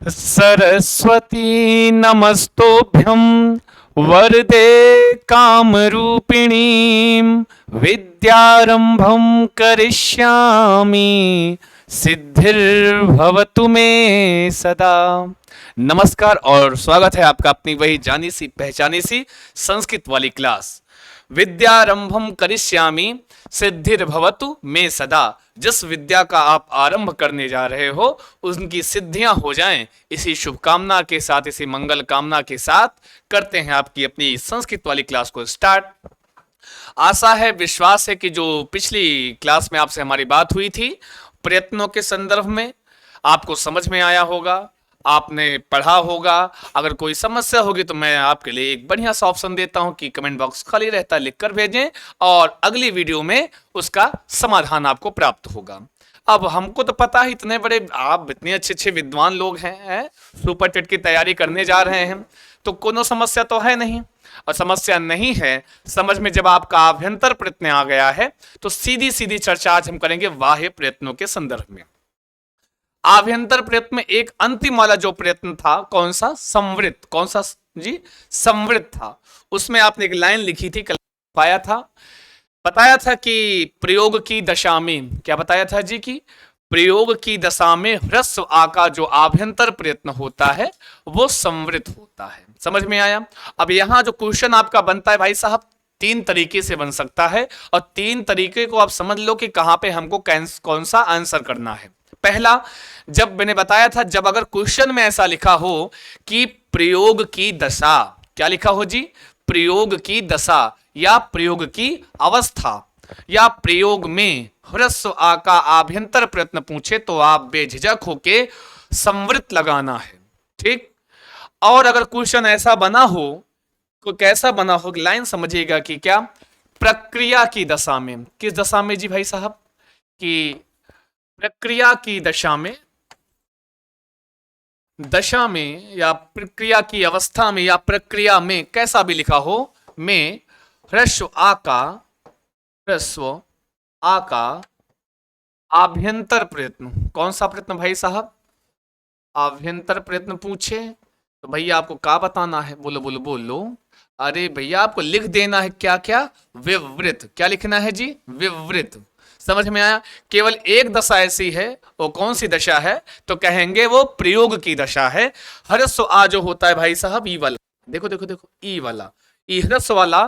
सरस्वती नमस्तोभ्यं वरदे कामरूपिणीं विद्यारंभं करिष्यामि सिद्धिर्भवतु मे सदा। नमस्कार और स्वागत है आपका अपनी वही जानी सी पहचानी सी संस्कृत वाली क्लास विद्यारंभम करिष्यामि सिद्धिर्भवतु मे सदा। जिस विद्या का आप आरंभ करने जा रहे हो उनकी सिद्धियां हो जाएं, इसी शुभकामना के साथ, इसी मंगल कामना के साथ करते हैं आपकी अपनी संस्कृत वाली क्लास को स्टार्ट। आशा है, विश्वास है कि जो पिछली क्लास में आपसे हमारी बात हुई थी प्रयत्नों के संदर्भ में आपको समझ में आया होगा, आपने पढ़ा होगा। अगर कोई समस्या होगी तो मैं आपके लिए एक बढ़िया सा ऑप्शन देता हूं कि कमेंट बॉक्स खाली रहता है, लिखकर भेजें और अगली वीडियो में उसका समाधान आपको प्राप्त होगा। अब हमको तो पता है, इतने बड़े आप इतने अच्छे अच्छे विद्वान लोग हैं, सुपर टेट की तैयारी करने जा रहे हैं, तो कोनो समस्या तो है नहीं। और समस्या नहीं है, समझ में जब आपका आभ्यंतर प्रयत्न आ गया है तो सीधी सीधी चर्चा आज हम करेंगे बाह्य प्रयत्नों के संदर्भ में। आभ्यंतर प्रयत्न में एक अंतिम वाला जो प्रयत्न था, कौन सा? संवृत। कौन सा जी? संवृत था। उसमें आपने एक लाइन लिखी थी, कल पाया था, बताया था कि प्रयोग की दशा में, क्या बताया था जी? कि प्रयोग की दशा में ह्रस्व आ का जो आभ्यंतर प्रयत्न होता है वो संवृत होता है। समझ में आया? अब यहां जो क्वेश्चन आपका बनता है भाई साहब, तीन तरीके से बन सकता है और तीन तरीके को आप समझ लो कि कहां पे हमको कौन सा आंसर करना है। पहला, जब मैंने बताया था, जब अगर क्वेश्चन में ऐसा लिखा हो कि प्रयोग की दशा, क्या लिखा हो जी? प्रयोग की दशा या प्रयोग की अवस्था या प्रयोग में ह्रस्व आ का आभ्यंतर प्रयत्न पूछे तो आप बेझिझक होके संवृत लगाना है, ठीक। और अगर क्वेश्चन ऐसा बना हो, तो कैसा बना हो, लाइन समझिएगा कि क्या प्रक्रिया की दशा में, किस दशा में जी भाई साहब? कि प्रक्रिया की दशा में या प्रक्रिया की अवस्था में या प्रक्रिया में, कैसा भी लिखा हो, में ह्रस्व आ का आभ्यंतर प्रयत्न, कौन सा प्रयत्न भाई साहब? आभ्यंतर प्रयत्न पूछे तो भैया आपको क्या बताना है? बोलो बोलो बोलो। अरे भैया आपको लिख देना है क्या क्या? विवृत। क्या लिखना है जी? विवृत। समझ में आया? केवल एक दशा ऐसी है, वो कौन सी दशा है? तो कहेंगे वो प्रयोग की दशा है। ह्रस्व आ जो होता है भाई साहब, ई वाला, देखो देखो देखो, ई वाला, ई ह्रस्व वाला,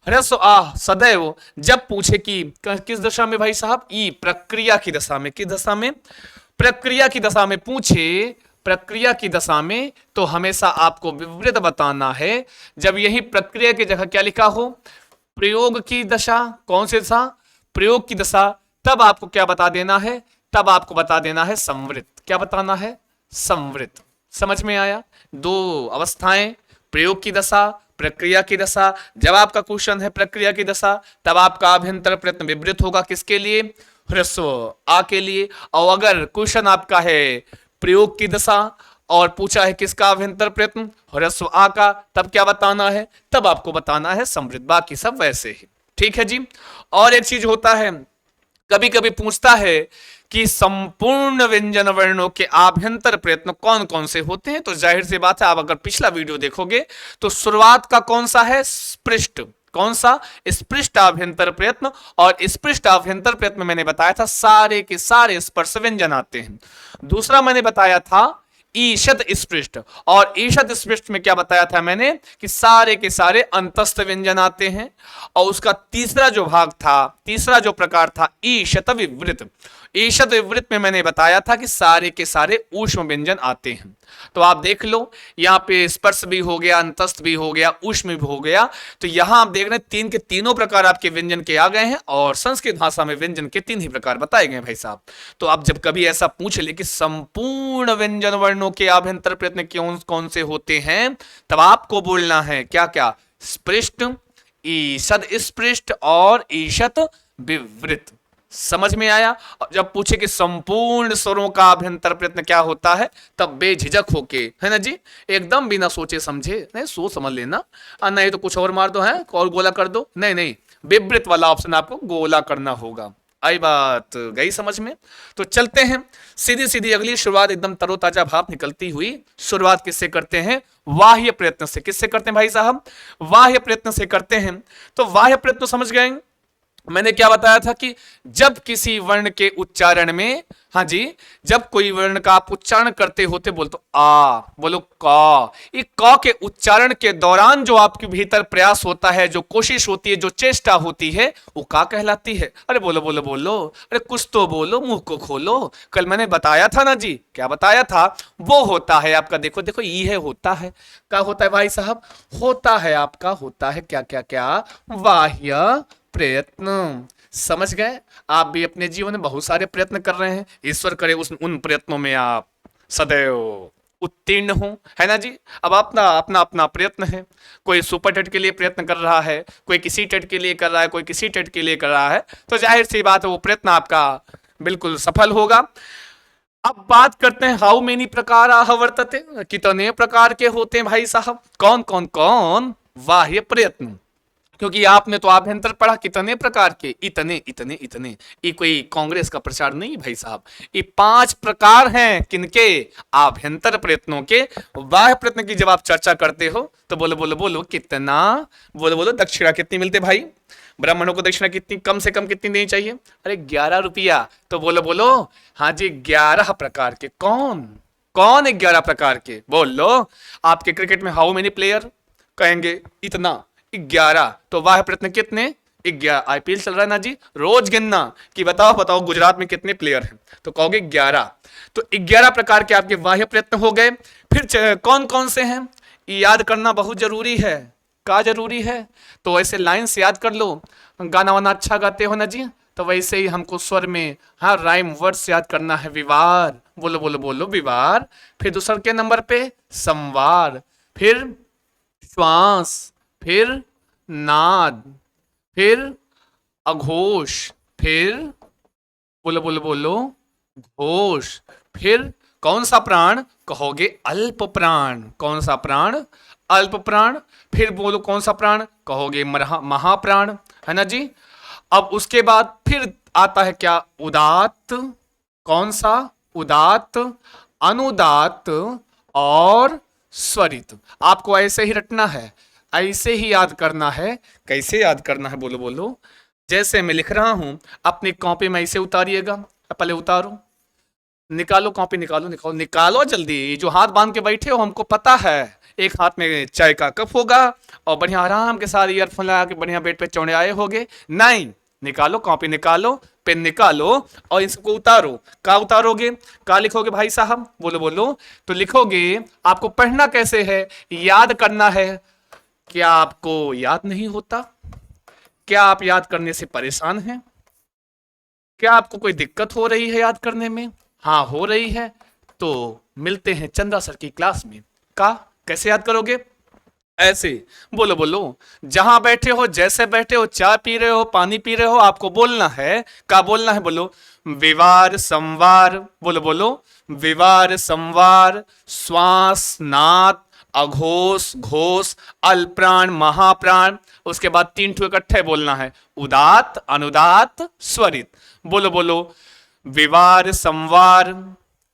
ह्रस्व आ सदैव जब पूछे कि किस दशा में भाई साहब? ई प्रक्रिया की दशा में। किस दशा में? प्रक्रिया की दशा में पूछे, प्रक्रिया की दशा में, तो हमेशा आपको विवृत बताना है। जब यही प्रक्रिया की जगह क्या लिखा हो? प्रयोग की दशा, कौन सी दशा? प्रयोग की दशा, तब आपको क्या बता देना है? तब आपको बता देना है संवृत। क्या बताना है? संवृत। समझ में आया? दो अवस्थाएं, प्रयोग की दशा, प्रक्रिया की दशा। जब आपका क्वेश्चन है प्रक्रिया की दशा, तब आपका आभ्यंतर प्रयत्न विवृत होगा। किसके लिए? ह्रस्व आ के लिए। और अगर क्वेश्चन आपका है प्रयोग की दशा और पूछा है किसका आभ्यंतर प्रयत्न? ह्रस्व आ का, तब क्या बताना है? तब आपको बताना है संवृत। बाकी सब वैसे ही, ठीक है जी। और एक चीज होता है, कभी कभी पूछता है कि संपूर्ण व्यंजन वर्णों के आभ्यंतर प्रयत्न कौन कौन से होते हैं? तो जाहिर सी बात है, आप अगर पिछला वीडियो देखोगे तो शुरुआत का कौन सा है? स्पृष्ट। कौन सा? स्पृष्ट आभ्यंतर प्रयत्न। और स्पृष्ट आभ्यंतर प्रयत्न में मैंने बताया था सारे के सारे स्पर्श व्यंजन आते हैं। दूसरा मैंने बताया था ईषद स्पृष्ट, और ईषद स्पृष्ट में क्या बताया था मैंने? कि सारे के सारे अंतस्थ व्यंजन आते हैं। और उसका तीसरा जो भाग था, तीसरा जो प्रकार था, ईशत विवृत। ईशत विवृत में मैंने बताया था कि सारे के सारे ऊष्म व्यंजन आते हैं। तो आप देख लो, यहां पे स्पर्श भी हो गया, अंतस्थ भी हो गया, ऊष्म भी हो गया। तो यहां आप देख रहे हैं तीन के तीनों प्रकार आपके व्यंजन के आ गए हैं, और संस्कृत भाषा में व्यंजन के तीन ही प्रकार बताए गए भाई साहब। तो आप जब कभी ऐसा पूछ ले कि संपूर्ण व्यंजन वर्णों के आभ्यंतर प्रयत्न कौन कौन से होते हैं, तब आपको बोलना है क्या क्या? स्पृष्ट, ईषद स्पृष्ट और ईषत विवृत। समझ में आया? जब पूछे कि संपूर्ण स्वरों का आभ्यंतर प्रयत्न क्या होता है, तब बेझिझक होके, है ना जी, एकदम बिना सोचे समझे, नहीं सोच समझ लेना, नहीं तो कुछ और मार दो, है और गोला कर दो, नहीं नहीं, विवृत वाला ऑप्शन आपको गोला करना होगा। आई बात गई समझ में। तो चलते हैं सीधी सीधी अगली शुरुआत, एकदम तरोताजा भाप निकलती हुई शुरुआत किससे करते हैं? बाह्य प्रयत्न से। किससे करते हैं भाई साहब? बाह्य प्रयत्न से करते हैं। तो बाह्य प्रयत्न समझ गए। मैंने क्या बताया था कि जब किसी वर्ण के उच्चारण में, हाँ जी, जब कोई वर्ण का आप उच्चारण करते होते बोलते आ, बोलो क, ये क के उच्चारण के दौरान जो आपके भीतर प्रयास होता है, जो कोशिश होती है, जो चेष्टा होती है, वो का कहलाती है? अरे बोलो बोलो बोलो, अरे कुछ तो बोलो, मुंह को खोलो। कल मैंने बताया था ना जी, क्या बताया था? वो होता है आपका, देखो देखो, यह होता है, क्या होता है भाई साहब? होता है आपका, होता है क्या क्या क्या? बाह्य प्रयत्न। समझ गए? आप भी अपने जीवन में बहुत सारे प्रयत्न कर रहे हैं, ईश्वर करे उन प्रयत्नों में आप सदैव उत्तीर्ण हो, है ना जी। अब अपना अपना अपना प्रयत्न है। कोई सुपर टेट के लिए प्रयत्न कर रहा है, कोई किसी टेट के लिए कर रहा है, कोई किसी टेट के लिए कर रहा है, तो जाहिर सी बात है वो प्रयत्न आपका बिल्कुल सफल होगा। अब बात करते हैं हाउ मेनी प्रकार वर्तते, कितने प्रकार के होते हैं भाई साहब? कौन कौन कौन? बाह्य प्रयत्न। क्योंकि आपने तो आभ्यंतर पढ़ा, कितने प्रकार के? इतने इतने इतने। ये कोई कांग्रेस का प्रचार नहीं भाई साहब। ये 5 प्रकार हैं किनके? आभ्यंतर प्रयत्नों के। बाह्य प्रयत्न की जब आप चर्चा करते हो तो बोलो बोलो बोलो कितना? बोलो बोलो दक्षिणा कितनी मिलती भाई? ब्राह्मणों को दक्षिणा कितनी, कम से कम कितनी देनी चाहिए? अरे 11 रुपया। तो बोलो बोलो, हाँ जी, 11 प्रकार के। कौन कौन? 11 प्रकार के बोल लो। आपके क्रिकेट में हाउ मेनी प्लेयर? कहेंगे इतना, 11। तो वाह प्रयत्न कितने? 11। आईपीएल चल रहा है ना जी, रोज गिनना कि बताओ बताओ गुजरात में कितने प्लेयर हैं, तो कहोगे 11। तो 11 प्रकार के आपके बाह्य प्रयत्न हो गए। फिर कौन कौन से हैं? याद करना बहुत जरूरी है। क्या जरूरी है? तो ऐसे लाइन से याद कर लो। गाना वाना अच्छा गाते हो ना जी, तो वैसे ही हमको स्वर में, हाँ, राइम वर्ड याद करना है। विवार, बोलो बोलो बोलो, विवार। फिर दूसरे के नंबर पे संवार, फिर श्वास, फिर नाद, फिर अघोष, फिर बोलो बोलो बोलो घोष, फिर कौन सा प्राण? कहोगे अल्प प्राण। कौन सा प्राण? अल्प प्राण। फिर बोलो कौन सा प्राण? कहोगे महाप्राण, है ना जी। अब उसके बाद फिर आता है क्या? उदात्त। कौन सा? उदात्त, अनुदात्त और स्वरित। आपको ऐसे ही रटना है, ऐसे ही याद करना है। कैसे याद करना है? बोलो बोलो। जैसे मैं लिख रहा हूं, अपनी कॉपी में ऐसे उतारिएगा। पहले उतारो, निकालो कॉपी, निकालो निकालो निकालो जल्दी। जो हाथ बांध के बैठे हो, हमको पता है एक हाथ में चाय का कप होगा और बढ़िया आराम के साथ ईयरफोन लगा के बढ़िया बेड पे चौड़े आए होगे। नहीं, निकालो कॉपी, निकालो पेन, निकालो और इसको उतारो। क्या उतारोगे? क्या लिखोगे भाई साहब? बोलो बोलो। तो लिखोगे, आपको पढ़ना कैसे है, याद करना है। क्या आपको याद नहीं होता? क्या आप याद करने से परेशान हैं? क्या आपको कोई दिक्कत हो रही है याद करने में? हाँ हो रही है, तो मिलते हैं चंद्रा सर की क्लास में। का कैसे याद करोगे? ऐसे बोलो बोलो। जहां बैठे हो, जैसे बैठे हो, चाय पी रहे हो, पानी पी रहे हो, आपको बोलना है। क्या बोलना है? बोलो विवार संवार। बोलो बोलो विवार संवार, श्वास नाद, अघोष घोष, अल्प्राण महाप्राण। उसके बाद 3 ठो इकट्ठे बोलना है, उदात अनुदात स्वरित। बोलो बोलो विवार संवार,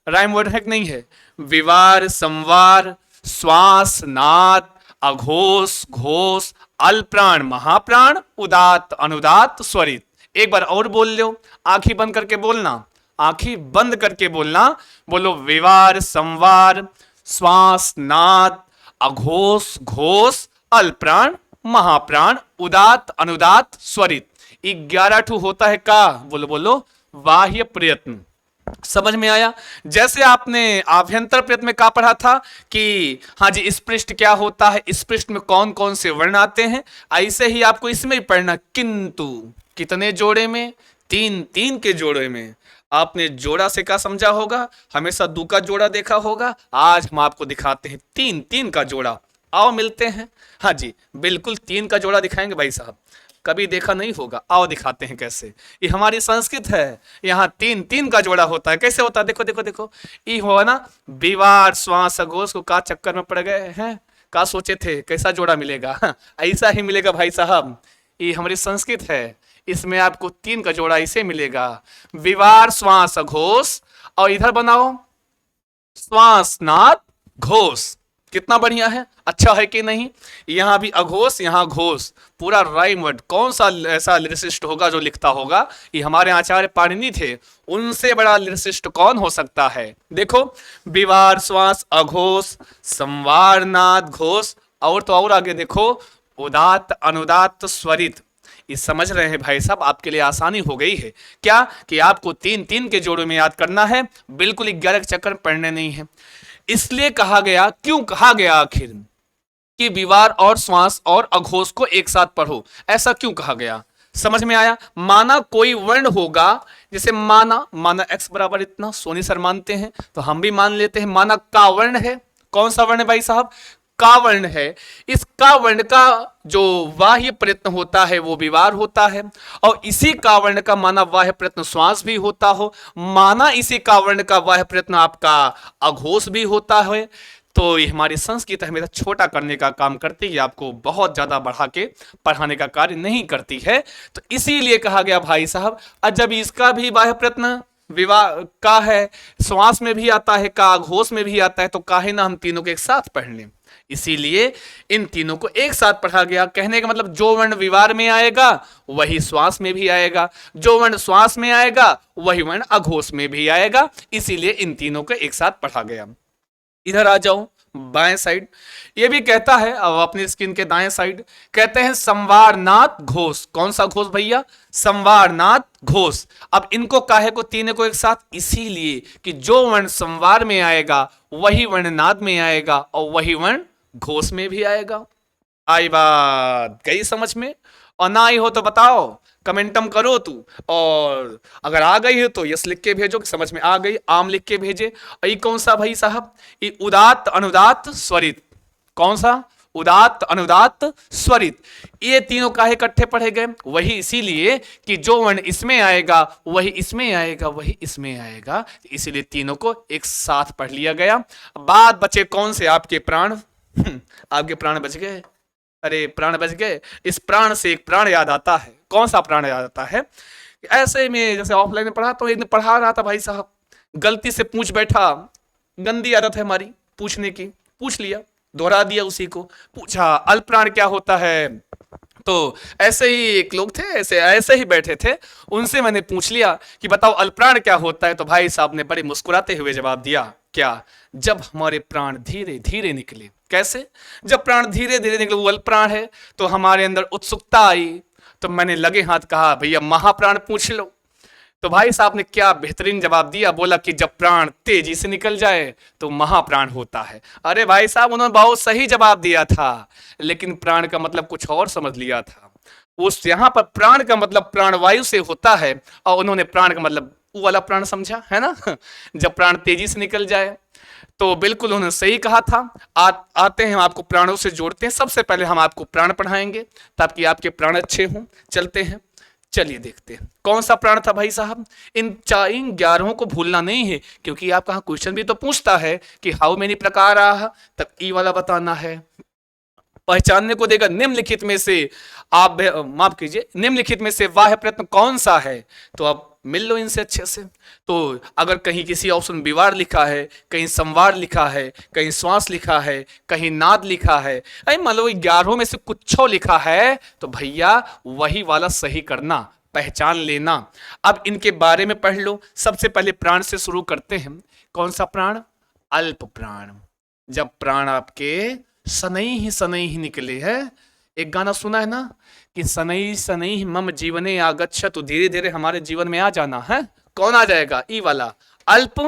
राइम वर्ड है कि नहीं है? विवार संवार, श्वास नाद, अघोष घोष, अल्प्राण महाप्राण, उदात अनुदात स्वरित। एक बार और बोल लो, आंखें बंद करके बोलना, आंखें बंद करके बोलना। बोलो विवार संवार, श्वास नाद, अघोष घोष, अल्प्राण महाप्राण, उदात अनुदात स्वरित। 11 ठू होता है का? बोलो बोलो बाह्य प्रयत्न। समझ में आया? जैसे आपने आभ्यंतर प्रयत्न में क्या पढ़ा था कि हाँ जी स्पृष्ट क्या होता है, स्पृष्ट में कौन कौन से वर्ण आते हैं, ऐसे ही आपको इसमें भी पढ़ना। किंतु कितने जोड़े में? 3 3 के जोड़े में। आपने जोड़ा से क्या समझा होगा? हमेशा 2 का जोड़ा देखा होगा। आज हम आपको दिखाते हैं 3 3 का जोड़ा। आओ मिलते हैं। हाँ जी बिल्कुल 3 का जोड़ा दिखाएंगे भाई साहब, कभी देखा नहीं होगा। आओ दिखाते हैं कैसे। ये हमारी संस्कृत है, यहाँ 3 3 का जोड़ा होता है। कैसे होता है? देखो देखो देखो, ये हुआ ना विवार श्वास अघोष को का चक्कर में पड़ गए हैं। का सोचे थे कैसा जोड़ा मिलेगा? ऐसा ही मिलेगा भाई साहब। ये हमारी संस्कृत है, इसमें आपको 3 का जोड़ा इसे मिलेगा, विवार श्वास अघोष, और इधर बनाओ श्वास नाद घोष। कितना बढ़िया है, अच्छा है कि नहीं। यहां भी अघोष, यहां घोष, पूरा राइम वर्ड। कौन सा ऐसा लिरिसिस्ट होगा जो लिखता होगा? ये हमारे आचार्य पाणिनि थे, उनसे बड़ा लिरिसिस्ट कौन हो सकता है? देखो, विवार श्वास अघोष, संवार नाद घोष, और तो और आगे देखो, उदात्त अनुदात्त स्वरित। ये समझ रहे हैं भाई साहब, आपके लिए आसानी हो गई है क्या कि आपको 3-3 के जोड़ों में याद करना है, बिल्कुल 11 के चक्कर पढ़ने नहीं है। इसलिए कहा गया, क्यों कहा गया आखिर कि विवार और श्वास और अघोष को एक साथ पढ़ो? ऐसा क्यों कहा गया? समझ में आया? माना कोई वर्ण होगा, जैसे माना x बराबर इतना, सोनी सर मानते हैं तो हम भी मान लेते हैं। माना का वर्ण है, कौन सा वर्ण है भाई साहब? का वर्ण है। इस का वर्ण का जो बाह्य प्रयत्न होता है वो विवार होता है, और इसी का वर्ण का माना बाह्य प्रयत्न श्वास भी होता हो, माना इसी का वर्ण का बाह्य प्रयत्न आपका अघोष भी होता है। तो ये हमारी संस्कृत हमेशा छोटा करने का काम करती है, आपको बहुत ज्यादा बढ़ा के पढ़ाने का कार्य नहीं करती है। तो इसीलिए कहा गया भाई साहब, जब इसका भी बाह्य प्रयत्न विवाह का है, श्वास में भी आता है, का घोष में भी आता है, तो काहे ना हम तीनों को एक साथ पढ़ लें। इसीलिए इन तीनों को एक साथ पढ़ा गया। कहने का मतलब जो वर्ण विवार में आएगा वही श्वास में भी आएगा, जो वर्ण श्वास में आएगा वही वर्ण अघोष में भी आएगा। इसीलिए इन तीनों को एक साथ पढ़ा गया। इधर आ जाओ बाएं साइड, ये भी कहता है, अब अपनी स्क्रीन के दाएं साइड कहते हैं संवारनाद घोष। कौन सा घोष भैया? संवारनाद घोष। अब इनको काहे को तीनों को एक साथ? इसीलिए कि जो वर्ण संवार में आएगा वही वर्ण नाद में आएगा, और वही वर्ण घोष में भी आएगा। आई बात गई समझ में? और ना आई हो तो बताओ, कमेंटम करो तू, और अगर आ गई है तो यस लिख के भेजो कि समझ में आ गई, आम लिख के भेजे। ये कौन सा भाई साहब? ये उदात्त अनुदात्त स्वरित। कौन सा? उदात्त अनुदात्त स्वरित। ये तीनों काहे इकट्ठे पढ़े गए? वही इसीलिए कि जो वर्ण इसमें आएगा वही इसमें आएगा, वही इसमें आएगा, इसीलिए तीनों को एक साथ पढ़ लिया गया। बात बचे कौन से? आपके प्राण। आपके प्राण बच गए। अरे प्राण बच गए। इस प्राण से एक प्राण याद आता है। कौन सा प्राण याद आता है? ऐसे में जैसे ऑफलाइन में पढ़ा तो एक दिन पढ़ा रहा था भाई साहब, गलती से पूछ बैठा, गंदी आदत है हमारी पूछने की, पूछ लिया, दोहरा दिया उसी को। पूछा अल्प प्राण क्या होता है? तो ऐसे ही एक लोग थे, ऐसे ही बैठे थे, उनसे मैंने पूछ लिया कि बताओ अल्प प्राण क्या होता है? तो भाई साहब ने बड़े मुस्कुराते हुए जवाब दिया, क्या? जब हमारे प्राण धीरे धीरे निकले। कैसे? जब प्राण धीरे धीरे निकले, वो अल्प प्राण है। तो हमारे अंदर उत्सुकता आई, तो मैंने लगे हाथ कहा भैया महाप्राण पूछ लो। तो भाई साहब ने क्या बेहतरीन जवाब दिया, बोला कि जब प्राण तेजी से निकल जाए तो महाप्राण होता है। अरे भाई साहब, उन्होंने बहुत सही जवाब दिया था, लेकिन प्राण का मतलब कुछ और समझ लिया था। उस यहां पर प्राण का मतलब प्राणवायु से होता है, और उन्होंने प्राण का मतलब वो वाला प्राण समझा है ना, जब प्राण तेजी से निकल जाए। तो बिल्कुल उन्होंने सही कहा था। आते हैं, हम आपको प्राणों से जोड़ते हैं। सबसे पहले हम आपको प्राण पढ़ाएंगे ताकि आपके प्राण अच्छे हों। चलते हैं, चलिए देखते हैं कौन सा प्राण था भाई साहब। इन 11 को भूलना नहीं है, क्योंकि आपका क्वेश्चन भी तो पूछता है कि हाउ मेनी प्रकार तब ई वाला बताना है। पहचानने को देगा निम्नलिखित में से, आप माफ कीजिए, निम्नलिखित में से बाह्य प्रयत्न कौन सा है? तो अब मिल लो इनसे अच्छे से। तो अगर कहीं किसी ऑप्शन विवार लिखा है, कहीं संवार लिखा है, कहीं श्वास लिखा है, कहीं नाद लिखा है, अरे मान लो 11 में से कुछ लिखा है, तो भैया वही वाला सही करना, पहचान लेना। अब इनके बारे में पढ़ लो। सबसे पहले प्राण से शुरू करते हैं। कौन सा प्राण? अल्प प्राण। जब प्राण आपके सनई ही निकले है। एक गाना सुना है ना कि सनई सनई मम जीवने आगच्छ, तो धीरे धीरे हमारे जीवन में आ जाना है। कौन आ जाएगा? ई वाला अल्प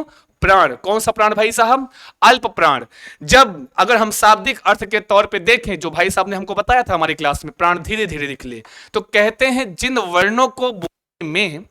प्राण। कौन सा प्राण भाई साहब? अल्प प्राण। जब अगर हम शाब्दिक अर्थ के तौर पे देखें, जो भाई साहब ने हमको बताया था हमारी क्लास में, प्राण धीरे धीरे निकले, तो कहते हैं जिन वर्णों को बोलने में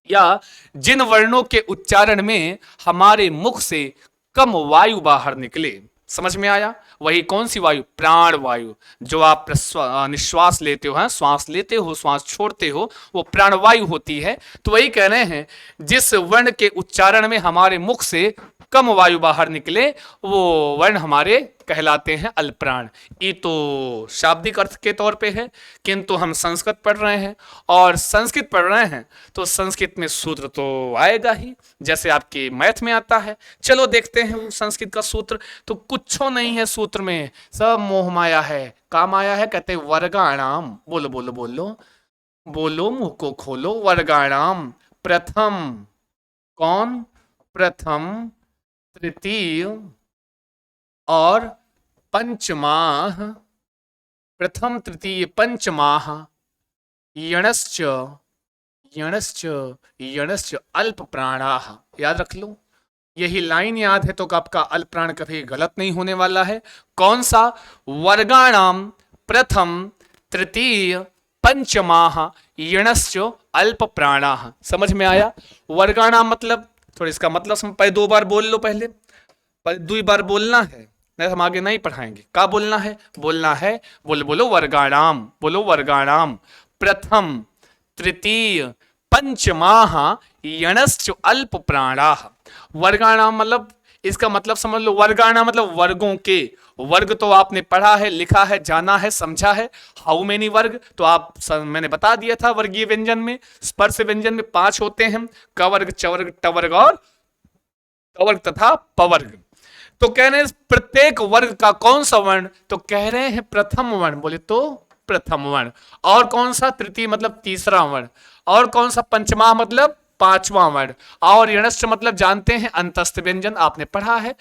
या जिन वर्णों के उच्चारण में हमारे मुख से कम वायु बाहर निकले। समझ में आया? वही कौन सी वायु? प्राण वायु। जो आप निश्वास लेते हो, श्वास लेते हो, श्वास छोड़ते हो, वो प्राणवायु होती है। तो वही कह रहे हैं, जिस वर्ण के उच्चारण में हमारे मुख से कम वायु बाहर निकले, वो वर्ण हमारे कहलाते हैं अल्पप्राण। ये तो शाब्दिक अर्थ के तौर पे है, किंतु हम संस्कृत पढ़ रहे हैं और संस्कृत पढ़ रहे हैं तो संस्कृत में सूत्र तो आएगा ही, जैसे आपके मैथ में आता है। चलो देखते हैं संस्कृत का सूत्र। तो कुछ नहीं है सूत्र में, सब मोह माया है। काम आया है, कहते हैं वर्गाणाम। बोलो बोलो बोलो बोलो, मुंह को खोलो। वर्गाणाम प्रथम, कौन? प्रथम, तृतीय और पंचमाह। प्रथम तृतीय पंचमाह यणश्च यणश्च यणश्च अल्प प्राणाः। याद रख लो, यही लाइन याद है तो आपका अल्प प्राण कभी गलत नहीं होने वाला है। कौन सा? वर्गाणाम प्रथम तृतीय पंचमाह यणश्च अल्प प्राणाः। समझ में आया? वर्गाणाम मतलब, थोड़ा इसका मतलब पहले 2 बार बोल लो, पहले 2 बार बोलना है, नहीं हम आगे नहीं पढ़ाएंगे। क्या बोलना है? बोलना है, बोलो बोलो वर्गाणाम, बोलो वर्गाणाम प्रथम तृतीय पंचमाह यणश्च अल्प प्राणाः। वर्गाणाम मतलब, इसका मतलब समझ लो, वर्गाणाम मतलब वर्गों के। वर्ग तो आपने पढ़ा है, लिखा है, जाना है, समझा है। हाउ मेनी वर्ग तो आप मैंने बता दिया था। वर्गीय व्यंजन में, स्पर्श व्यंजन में 5 होते हैं, क वर्ग, च वर्ग, ट वर्ग और ट वर्ग तथा प वर्ग। तो कह रहे हैं प्रत्येक वर्ग का कौन सा वर्ण? तो कह रहे हैं प्रथम वर्ण। बोले तो प्रथम वर्ण। और कौन सा? तृतीय मतलब तीसरा वर्ण। और कौन सा? पंचमा मतलब 5वां वर्ण। और यणश्च मतलब जानते हैं अंतस्थ व्यंजन, आपने पढ़ा है।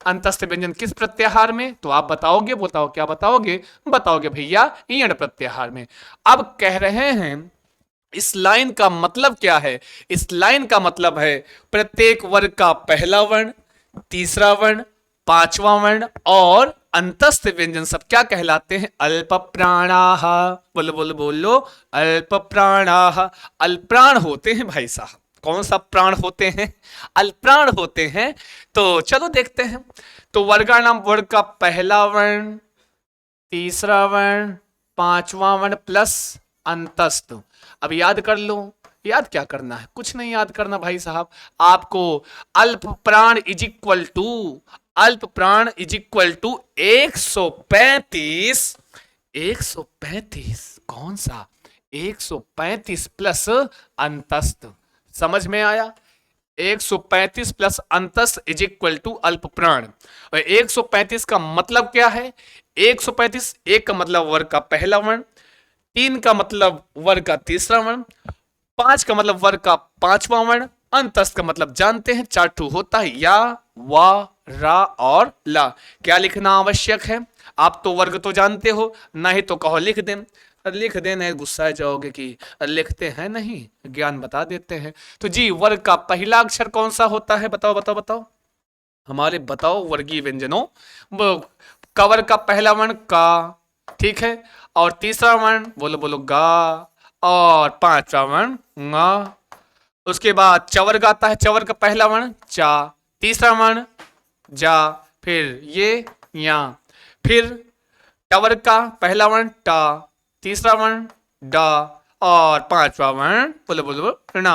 अंतस्थ व्यंजन किस प्रत्याहार में? तो आप बताओगे, बताओ क्या बताओगे? बताओगे भैया यण प्रत्याहार में। अब कह रहे हैं इस लाइन का मतलब क्या है? इस लाइन का मतलब है प्रत्येक वर्ग का पहला वर्ण, तीसरा वर्ण, 5वां वर्ण और अंतस्थ व्यंजन सब क्या कहलाते हैं? अल्प प्राणाः। बोलो बोलो बोलो, अल्प प्राणाः। अल्पप्राण होते हैं भाई साहब। कौन सा प्राण होते हैं? अल्पप्राण होते हैं। तो चलो देखते हैं। तो वर्गाणाम वर्ग का पहला वर्ण, तीसरा वर्ण, 5वां वर्ण प्लस अंतस्थ। अब याद कर लो। याद क्या करना है? कुछ नहीं याद करना भाई साहब। आपको अल्प प्राण इज इक्वल टू, अल्प प्राण इज इक्वल टू 135। 135 कौन सा? 135 प्लस अंतस्थ। समझ में आया? 135 प्लस अंतस्थ इज इक्वल टू अल्प प्राण। और 135 का मतलब क्या है? 135, 1 का मतलब वर्ग का पहला वर्ण, 3 का मतलब वर्ग का तीसरा वर्ण, 5 का मतलब वर्ग का 5वां वर्ण, अंतस्थ का मतलब जानते हैं 4 ठू होता है, या, वा, रा और ला। क्या लिखना आवश्यक है? आप तो वर्ग तो जानते हो, नहीं तो कहो लिख दें। लिख देना, गुस्सा जाओगे कि लिखते हैं नहीं, ज्ञान बता देते हैं। तो जी वर्ग का पहला अक्षर कौन सा होता है? बताओ बताओ बताओ, हमारे बताओ वर्गीय व्यंजनों। क वर्ग का पहला वर्ण का, ठीक है, और तीसरा वर्ण बोलो बोलो गा, और 5वां वर्ण ङा। उसके बाद च वर्ग आता है, च वर्ग का पहला वर्ण चा, तीसरा वर्ण जा, फिर ये या, फिर ट वर्ग का पहला वर्ण टा, तीसरा वर्ण डा और 5वां वर्ण बोलो बोलो ना।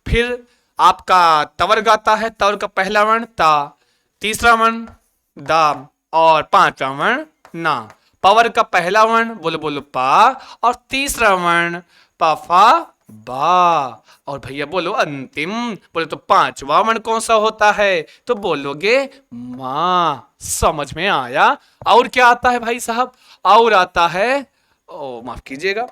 फिर आपका त वर्ग आता है, त वर्ग का पहला वर्ण ता, तीसरा वर्ण दा और 5वां वर्ण ना। प वर्ग का पहला वर्ण बोलो बोलो पा और तीसरा वर्ण पाफा बा। और भैया बोलो अंतिम, बोले तो 5वां वर्ण कौन सा होता है? तो बोलोगे मां। समझ में आया? और क्या आता है भाई साहब? और आता है, ओ माफ कीजिएगा,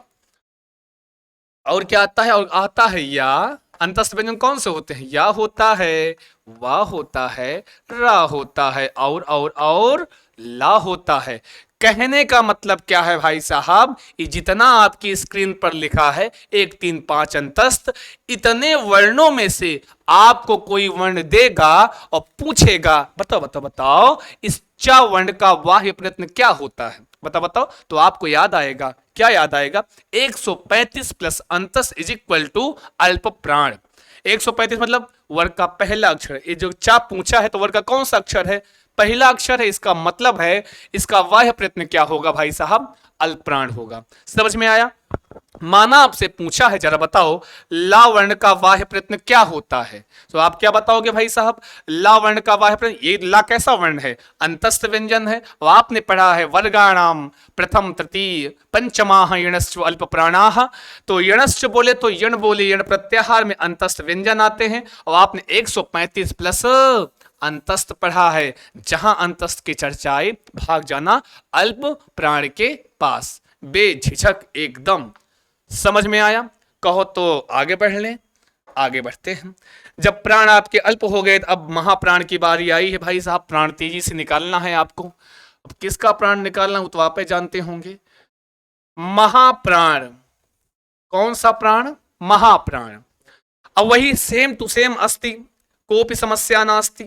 और क्या आता है? और आता है या। अंतस्थ व्यंजन कौन से होते हैं? या होता है, वा होता है, रा होता है और ला होता है। कहने का मतलब क्या है भाई साहब? ये जितना आपकी स्क्रीन पर लिखा है 1 3 5 अंतस्थ, इतने वर्णों में से आपको कोई वर्ण देगा और पूछेगा बताओ बताओ बताओ इस च वर्ण का बाह्य प्रयत्न क्या होता है? बताओ बताओ, तो आपको याद आएगा। क्या याद आएगा? 135 प्लस अंतस्थ इज इक्वल टू अल्प प्राण। 135 मतलब वर्ग का पहला अक्षर। ये जो चा पूछा है तो वर्ग का कौन सा अक्षर है? पहला अक्षर है, इसका मतलब है इसका बाह्य प्रयत्न क्या होगा भाई साहब, अल्प प्राण होगा। समझ में आया? माना आपसे पूछा है, जरा बताओ ला वर्ण का बाह्य प्रयत्न क्या होता है, तो आप क्या बताओगे भाई साहब? ला वर्ण का बाह्य प्रयत्न, ये ला कैसा वर्ण है? अंतस्थ व्यंजन है। और आपने पढ़ा है वर्गाणाम प्रथम तृतीय पंचमाह यणश्च अल्प प्राणाः, तो यणश्च बोले तो यण बोले, यण प्रत्याहार में अंतस्थ व्यंजन आते हैं। और आपने 135 प्लस अंतस्थ पढ़ा है, जहां अंतस्थ की चर्चा आई भाग जाना अल्प प्राण के पास, बेझिझक एकदम। समझ में आया? कहो तो आगे बढ़ लें। आगे बढ़ते हैं। जब प्राण आपके अल्प हो गए, अब महाप्राण की बारी आई है भाई साहब, प्राण तेजी से निकालना है आपको। अब किसका प्राण निकालना हो तो आप जानते होंगे, महाप्राण। कौन सा प्राण? महाप्राण। अब वही सेम टू सेम अस्ति, कोपि समस्या नास्ति,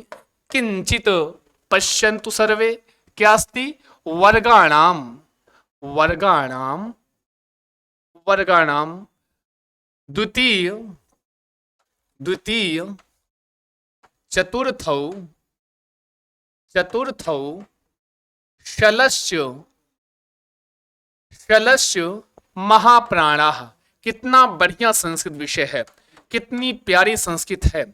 किंचित पश्यन्तु सर्वे, क्या अस्ति? वर्गाणाम, वर्गाणाम, वर्गाणाम द्वितीय, द्वितीय चतुर्थौ, चतुर्थौ शलश्च, शलश्च महाप्राणाः। कितना बढ़िया संस्कृत विषय है, कितनी प्यारी संस्कृत है।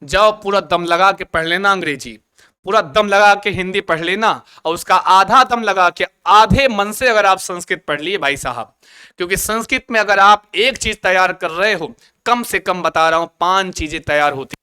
जाओ पूरा दम लगा के पढ़ लेना अंग्रेजी, पूरा दम लगा के हिंदी पढ़ लेना, और उसका आधा दम लगा के आधे मन से अगर आप संस्कृत पढ़ लिए भाई साहब, क्योंकि संस्कृत में अगर आप एक चीज तैयार कर रहे हो, कम से कम बता रहा हूं 5 चीजें तैयार होती।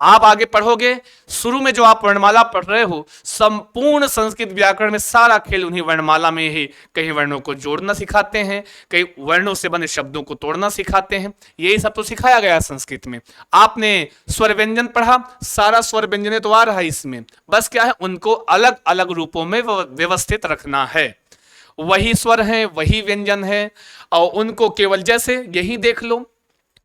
आप आगे पढ़ोगे, शुरू में जो आप वर्णमाला पढ़ रहे हो, संपूर्ण संस्कृत व्याकरण में सारा खेल उन्हीं वर्णमाला में ही, कहीं वर्णों को जोड़ना सिखाते हैं, कहीं वर्णों से बने शब्दों को तोड़ना सिखाते हैं, यही सब तो सिखाया गया है संस्कृत में। आपने स्वर व्यंजन पढ़ा, सारा स्वर व्यंजन तो आ रहा है इसमें, बस क्या है, उनको अलग अलग रूपों में व्यवस्थित रखना है। वही स्वर है, वही व्यंजन है, और उनको केवल जैसे यही देख लो,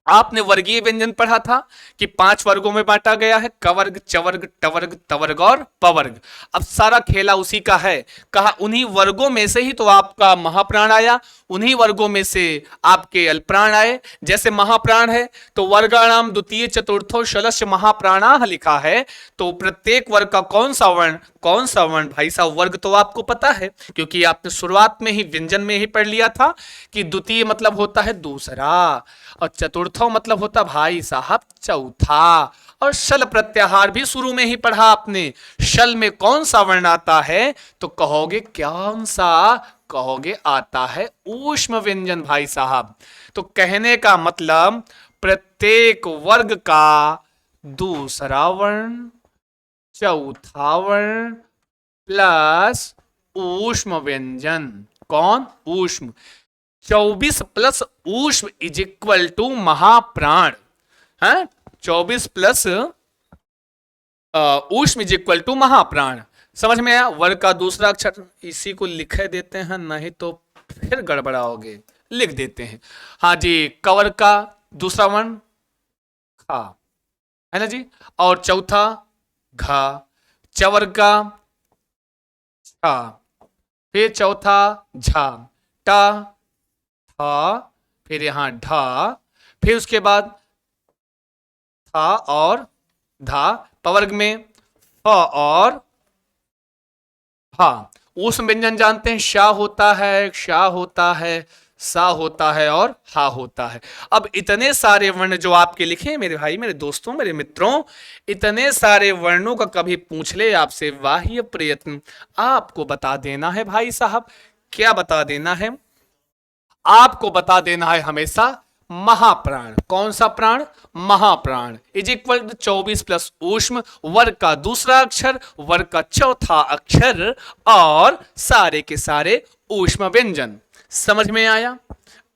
आपने वर्गीय व्यंजन पढ़ा था कि 5 वर्गों में बांटा गया है, कवर्ग, चवर्ग, टवर्ग, तवर्ग और पवर्ग। अब सारा खेला उसी का है। कहा उन्हीं वर्गों में से ही तो आपका महाप्राण आया, उन्हीं वर्गों में से आपके अल्पप्राण आए। जैसे महाप्राण है तो वर्गाणाम द्वितीय चतुर्थो शलश महाप्राणाः लिखा है, तो प्रत्येक वर्ग का कौन सा वर्ण, कौन सा वर्ण भाई साहब? वर्ग तो आपको पता है, क्योंकि आपने शुरुआत में ही व्यंजन में ही पढ़ लिया था कि द्वितीय मतलब होता है दूसरा, और चतुर्थो मतलब होता भाई साहब चौथा, और शल प्रत्याहार भी शुरू में ही पढ़ा आपने। शल में कौन सा वर्ण आता है तो कहोगे कौन सा? कहोगे आता है ऊष्म व्यंजन भाई साहब। तो कहने का मतलब प्रत्येक वर्ग का दूसरा वर्ण, चौथा वर्ण प्लस ऊष्म व्यंजन। कौन? ऊष्म। 24 प्लस ऊष्म इज इक्वल टू महाप्राण है। 24 प्लस ऊष्म इज इक्वल टू महाप्राण। समझ में आया? वर्ग का दूसरा अक्षर इसी को लिखे देते हैं, नहीं तो फिर गड़बड़ाओगे, लिख देते हैं। हाँ जी, कवर का दूसरा वर्ण खा है ना जी, और चौथा घा, चवर का छा, फिर चौथा झा, टा, था, फिर यहां ढा, फिर उसके बाद था और धा, पवर्ग में फ और भा। ऊष्म व्यंजन जानते हैं, शा होता है, क्षा होता है, सा होता है और हा होता है। अब इतने सारे वर्ण जो आपके लिखे मेरे भाई, मेरे दोस्तों, मेरे मित्रों, इतने सारे वर्णों का कभी पूछ ले आपसे बाह्य प्रयत्न, आपको बता देना है भाई साहब। क्या बता देना है? आपको बता देना है हमेशा महाप्राण। कौन सा प्राण? महाप्राण इज इक्वल टू 24 प्लस ऊष्म, वर्ग का दूसरा अक्षर, वर्ग का चौथा अक्षर, और सारे के सारे ऊष्म व्यंजन। समझ में आया?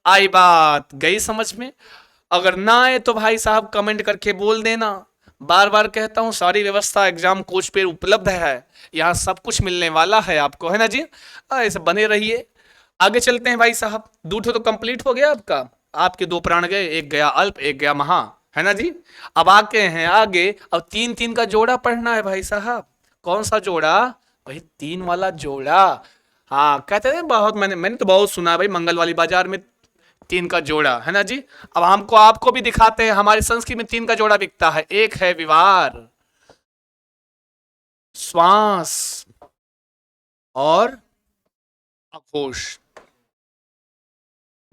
आई बात? गई समझ में? अगर ना आए तो भाई साहब कमेंट करके बोल देना। बार बार कहता हूं, सारी व्यवस्था एग्जाम कोच पे उपलब्ध है, यहां सब कुछ मिलने वाला है आपको, है ना जी? ऐसे बने रहिए। आगे चलते हैं भाई साहब। दूठो तो कंप्लीट हो गया आपका, आपके 2 प्राण गए, एक गया अल्प, एक गया महा, है ना जी? अब आके हैं आगे, अब 3-3 का जोड़ा पढ़ना है भाई साहब। कौन सा जोड़ा? भाई 3 वाला जोड़ा। हाँ, कहते थे बहुत, मैंने तो बहुत सुना है भाई, मंगल वाली बाजार में 3 का जोड़ा, है ना जी? अब हमको आपको भी दिखाते हैं, हमारी संस्कृत में 3 का जोड़ा बिकता है। एक है विवार, श्वास और अघोष,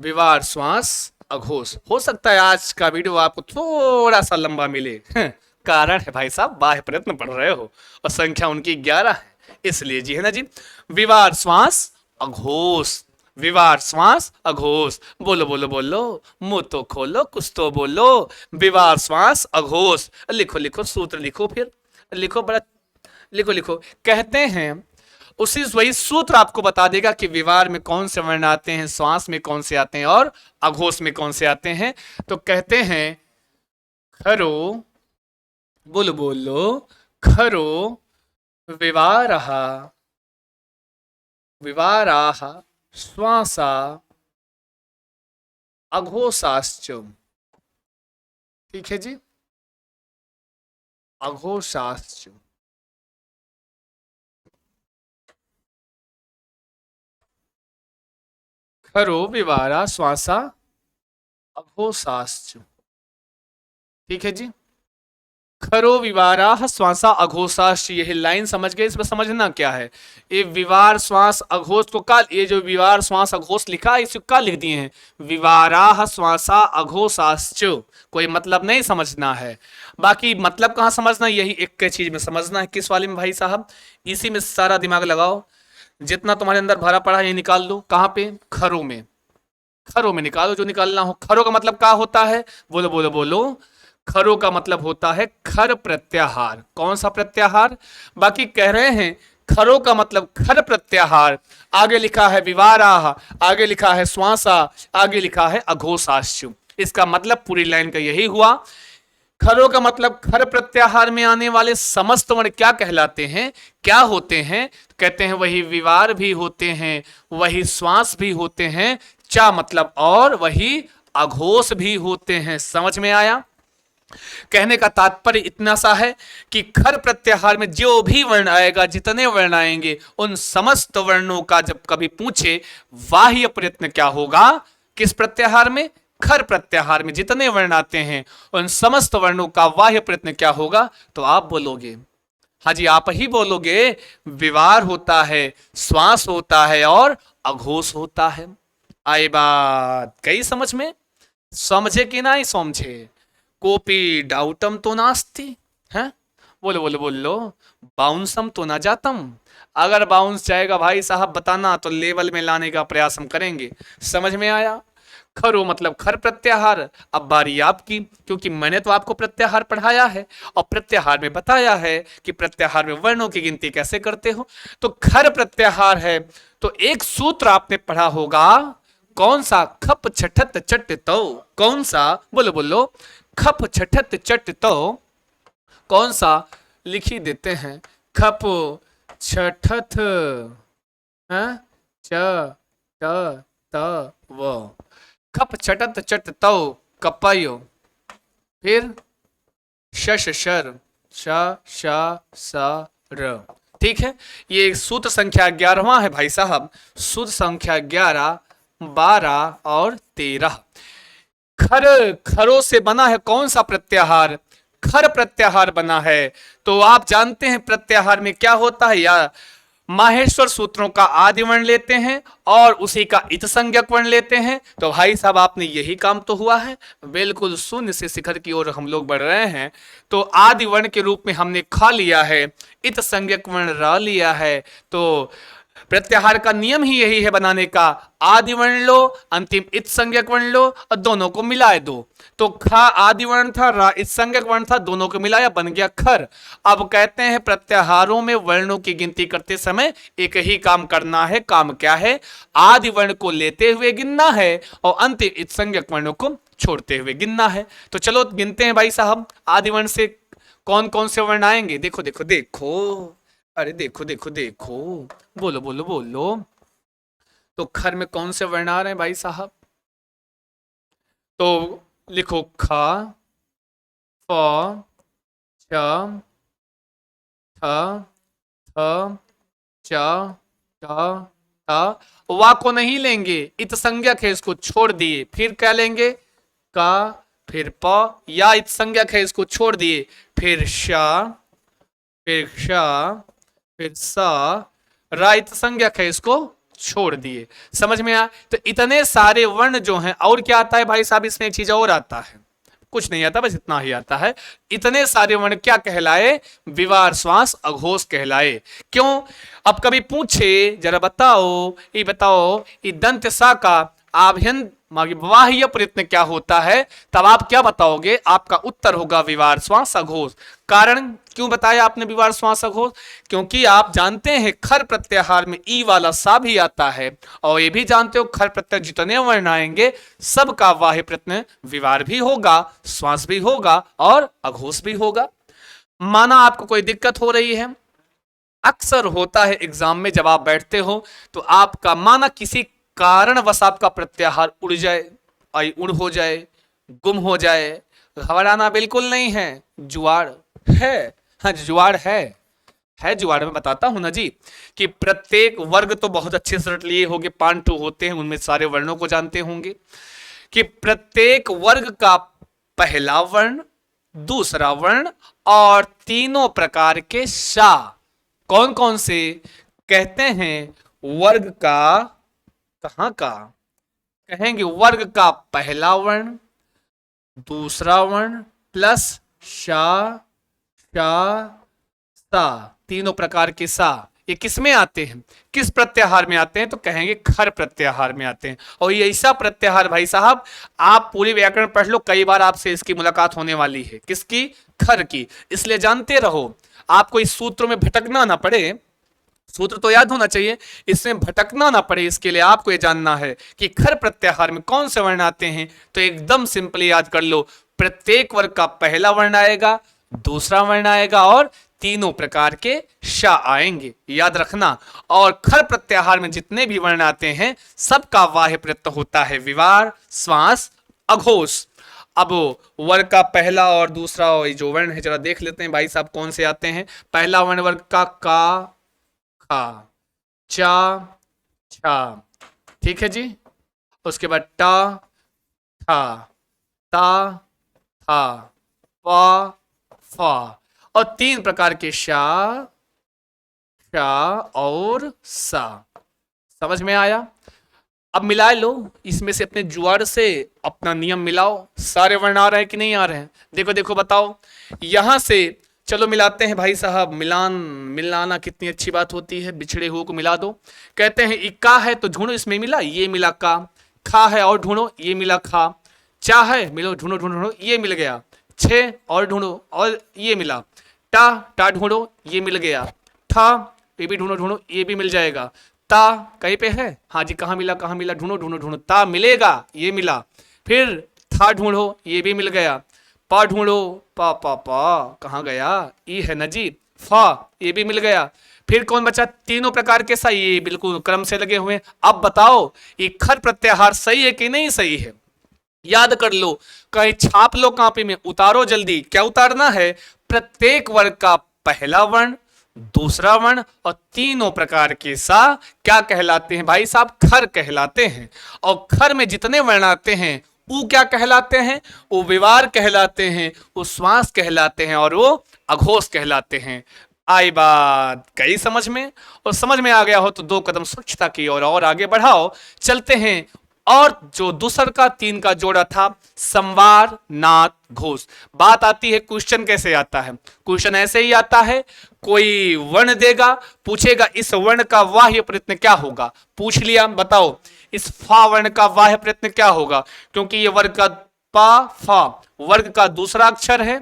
विवार श्वास अघोष। हो सकता है आज का वीडियो आपको थोड़ा सा लंबा मिले, कारण है भाई साहब बाह्य प्रयत्न पढ़ रहे हो और संख्या उनकी 11 है, इसलिए जी है ना जी। विवार श्वास अघोष, विवार श्वास अघोष, बोलो बोलो बोलो, मुंह तो खोलो कुछ तो बोलो, विवार श्वास अघोष। लिखो लिखो सूत्र लिखो, फिर लिखो, बड़ा लिखो लिखो। कहते हैं उसी वही सूत्र आपको बता देगा कि विवार में कौन से वर्ण आते हैं, श्वास में कौन से आते हैं और अघोष में कौन से आते हैं। तो कहते हैं खरो, बोलो बोलो, खरो विवारः, विवाराः श्वासा अघोषाश्च। ठीक है जी, अघोषाश्च। खरो विवारा श्वासा अघोषाश्च। ठीक है जी, खरो विवारा श्वासा अघोषाश्च, यही लाइन समझ गए। इसमें समझना क्या है, ये विवार श्वास अघोष को का, ये जो विवार श्वास अघोष लिखा है इसको का लिख दिए हैं, विवारा श्वासा अघोषाश्च। कोई मतलब नहीं समझना है, बाकी मतलब कहाँ समझना, यही एक चीज में समझना है। किस वाले में भाई साहब, इसी में सारा दिमाग लगाओ, जितना तुम्हारे अंदर भरा पड़ा है ये निकाल दो। कहाँ पे, खरों में, खरों में निकालो जो निकालना हो। खरों का मतलब क्या होता है, बोलो बोलो बोलो, खरों का मतलब होता है खर प्रत्याहार। कौन सा प्रत्याहार, बाकी कह रहे हैं खरों का मतलब खर प्रत्याहार। आगे लिखा है विवाराह, आगे लिखा है श्वासा, आगे लिखा है अघोषाश्चु। इसका मतलब पूरी लाइन का यही हुआ। खरों का मतलब खर प्रत्याहार में आने वाले समस्त वर्ण क्या कहलाते हैं, क्या होते हैं, कहते हैं वही विवार भी होते हैं, वही श्वास भी होते हैं, चा मतलब और, वही अघोष भी होते हैं। समझ में आया। कहने का तात्पर्य इतना सा है कि खर प्रत्याहार में जो भी वर्ण आएगा, जितने वर्ण आएंगे, उन समस्त वर्णों का जब कभी पूछे बाह्य प्रयत्न क्या होगा, किस प्रत्याहार में, खर प्रत्याहार में जितने वर्ण आते हैं उन समस्त वर्णों का बाह्य प्रयत्न क्या होगा, तो आप बोलोगे, हाँ जी आप ही बोलोगे, विवार होता है, श्वास होता है और अघोष होता है। आई बात कई समझ में, समझे कि नहीं समझे, कोपी डाउटम तो नास्ति है, बोलो बोलो बोलो, बाउंसम तो ना जातम। अगर बाउंस जाएगा भाई साहब बताना, तो लेवल में लाने का प्रयास हम करेंगे। समझ में आया। खरो मतलब खर प्रत्याहार। अब बारी आपकी, क्योंकि मैंने तो आपको प्रत्याहार पढ़ाया है और प्रत्याहार में बताया है कि प्रत्याहार में वर्णों की गिनती कैसे करते हो। तो खर प्रत्याहार है तो एक सूत्र आपने पढ़ा होगा, कौन सा, खप छठत चट तो, कौन सा, बोलो बोलो, खप छठत चट तो, कौन सा, लिख ही देते हैं, खप छठत च त वो, खप छठत चट तो कपयो, फिर शश शर श श स र। ठीक है, ये सूत्र संख्या 11वां है भाई साहब, सूत्र संख्या 11, 12 और 13। खर, खरों से बना है कौन सा प्रत्याहार, खर प्रत्याहार बना है। तो आप जानते हैं प्रत्याहार में क्या होता है, या माहेश्वर सूत्रों का आदि वर्ण लेते हैं और उसी का इत संज्ञक वर्ण लेते हैं। तो भाई साहब आपने यही काम तो हुआ है, बिल्कुल शून्य से शिखर की ओर हम लोग बढ़ रहे हैं। तो आदि वर्ण के रूप में हमने खा लिया है, इत संज्ञक वर्ण र लिया है। तो प्रत्याहार का नियम ही यही है बनाने का, आदि वर्ण लो, अंतिम इत संज्ञक वर्ण लो और दोनों को मिलाए दो। तो खा आदि वर्ण था, रा इत संज्ञक वर्ण था, दोनों को मिलाया बन गया खर। अब कहते हैं प्रत्याहारों में वर्णों की गिनती करते समय एक ही काम करना है। काम क्या है, आदि वर्ण को लेते हुए गिनना है और अंतिम इत संज्ञक वर्णों को छोड़ते हुए गिनना है। तो चलो गिनते हैं भाई साहब, आदि वर्ण से कौन कौन से वर्ण आएंगे। देखो देखो देखो, अरे देखो देखो देखो, बोलो बोलो बोलो। तो खर में कौन से वर्ण आ रहे हैं भाई साहब, तो लिखो ख, फ, छ, थ, थ, च, ट, ट। वा को नहीं लेंगे, इत संज्ञक है इसको छोड़ दिए, फिर क्या लेंगे, का, फिर प, या इत संज्ञक है इसको छोड़ दिए, फिर श, फिर श, फिर सा, राइट संज्ञक है, इसको छोड़ दिए। समझ में आया? तो इतने सारे वर्ण जो हैं, और क्या आता है भाई साहब इसमें? एक चीज और आता है, कुछ नहीं आता, बस इतना ही आता है। इतने सारे वर्ण क्या कहलाए? विवार श्वास अघोष कहलाए। क्यों? अब कभी पूछे जरा बताओ, ये बताओ, ये दंत सा का आभ्यंतर बाह्य प्रयत्न क्या होता है? तब आप क्या बताओगे? आपका उत्तर होगा विवार श्वास अघोष। कारण क्यों बताया आपने विवार श्वास अघोष? क्योंकि आप जानते हैं खर प्रत्याहार में ई वाला सा भी आता है, और ये भी जानते हो खर प्रत्यय जितने वर्ण आएंगे सबका बाह्य प्रयत्न विवार भी होगा, श्वास भी होगा और अघोष भी होगा। माना आपको कोई दिक्कत हो रही है, अक्सर होता है एग्जाम में जब आप बैठते हो तो आपका माना किसी कारणवश आपका प्रत्याहार उड़ जाए, उड़ हो जाए, गुम हो जाए, घबराना बिल्कुल नहीं है। जुआड़ है, हाँ जुआड़ है जुआड़ में बताता हूं ना जी, कि प्रत्येक वर्ग तो बहुत अच्छे से रट लिए होंगे, 5 होते हैं, उनमें सारे वर्णों को जानते होंगे कि प्रत्येक वर्ग का पहला वर्ण, दूसरा वर्ण और तीनों प्रकार के शा कौन कौन से कहते हैं? वर्ग का, कहां का कहेंगे? वर्ग का पहला वर्ण, दूसरा वर्ण प्लस शा, शा, सा, तीनों प्रकार के सा। ये किस में आते हैं? किस प्रत्याहार में आते हैं? तो कहेंगे खर प्रत्याहार में आते हैं। और ये ऐसा प्रत्याहार भाई साहब, आप पूरी व्याकरण पढ़ लो, कई बार आपसे इसकी मुलाकात होने वाली है। किसकी? खर की। इसलिए जानते रहो, आपको इस सूत्र में भटकना ना पड़े, सूत्र तो याद होना चाहिए, इसमें भटकना ना पड़े, इसके लिए आपको यह जानना है कि खर प्रत्याहार में कौन से वर्ण आते हैं। तो एकदम सिंपली याद कर लो, प्रत्येक वर्ग का पहला वर्ण आएगा, दूसरा वर्ण आएगा और तीनों प्रकार के शा आएंगे, याद रखना। और खर प्रत्याहार में जितने भी वर्ण आते हैं सबका बाह्य प्रत्यय होता है विवार श्वास अघोष। अब वर्ग का पहला और दूसरा जो वर्ण है जरा देख लेते हैं भाई साहब कौन से आते हैं। पहला वर्ण वर्ग का खा, चा, छा, ठीक है जी। उसके बाद टा, था, ता, था, पा, फा, और 3 प्रकार के शा, शा और सा। समझ में आया? अब मिला लो इसमें से, अपने जुआड़ से अपना नियम मिलाओ, सारे वर्ण आ रहे हैं कि नहीं आ रहे हैं? देखो देखो बताओ, यहां से चलो मिलाते हैं भाई साहब। मिलाना कितनी अच्छी बात होती है, बिछड़े हुए को मिला दो। कहते हैं इक्का है तो ढूंढो, इसमें मिला, ये मिला का। खा है और ढूंढो, ये मिला खा। चा है, मिलो, ढूंढो ढूंढो ढूंढो, ये मिल गया। छे और ढूंढो और ये मिला। टा, टा ढूंढो, ये मिल गया। ठा, ये भी ढूंढो ढूंढो, ये भी मिल जाएगा। ता कहीं पे है, हाँ जी, कहाँ मिला कहाँ मिला, ढूंढो ढूंढो ढूंढो, ता मिलेगा, ये मिला। फिर था ढूंढो, ये भी मिल गया। पा ढूंढो, पा पा पा कहाँ गया, ई है ना जी। फा, ये भी मिल गया। फिर कौन बचा? तीनों प्रकार के सा, ये बिल्कुल क्रम से लगे हुए। अब बताओ ये खर प्रत्याहार सही है कि नहीं सही है? याद कर लो, कहीं छाप लो कॉपी में, उतारो जल्दी। क्या उतारना है? प्रत्येक वर्ग का पहला वर्ण, दूसरा वर्ण और तीनों प्रकार के सा क्या कहलाते हैं भाई साहब? खर कहलाते हैं। और खर में जितने वर्ण आते हैं वो क्या कहलाते हैं? वो विवार कहलाते हैं, वो श्वास कहलाते हैं और वो अघोष कहलाते हैं। आई बात कई समझ में? और समझ में आ गया हो तो 2 कदम स्वच्छता की और आगे बढ़ाओ। चलते हैं। और जो दूसर का 3 का जोड़ा था, संवार नाद घोष। बात आती है क्वेश्चन कैसे आता है? क्वेश्चन ऐसे ही आता है, कोई वर्ण देगा, पूछेगा इस वर्ण का बाह्य प्रयत्न क्या होगा। पूछ लिया, बताओ इस फा वर्ण का बाह्य प्रयत्न क्या होगा? क्योंकि ये वर्ग का पा फा वर्ग का दूसरा अक्षर है,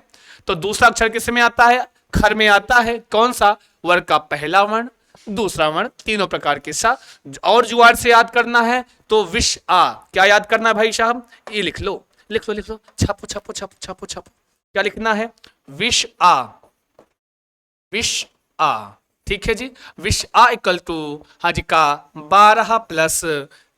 तो दूसरा अक्षर किस में आता है? खर में आता है। कौन सा? वर्ग का पहला वर्ण, दूसरा वर्ण, तीनों प्रकार के साथ। और जुआर से याद करना है तो विश आ। क्या याद करना है भाई साहब? ये लिख लो लिख लो लिख लो, छापो छापो छापो छापो छापो। क्या लिखना है? विश आ, विश आ, ठीक है जी। विश आ इक्वल टू, हाँ जी, का 12 प्लस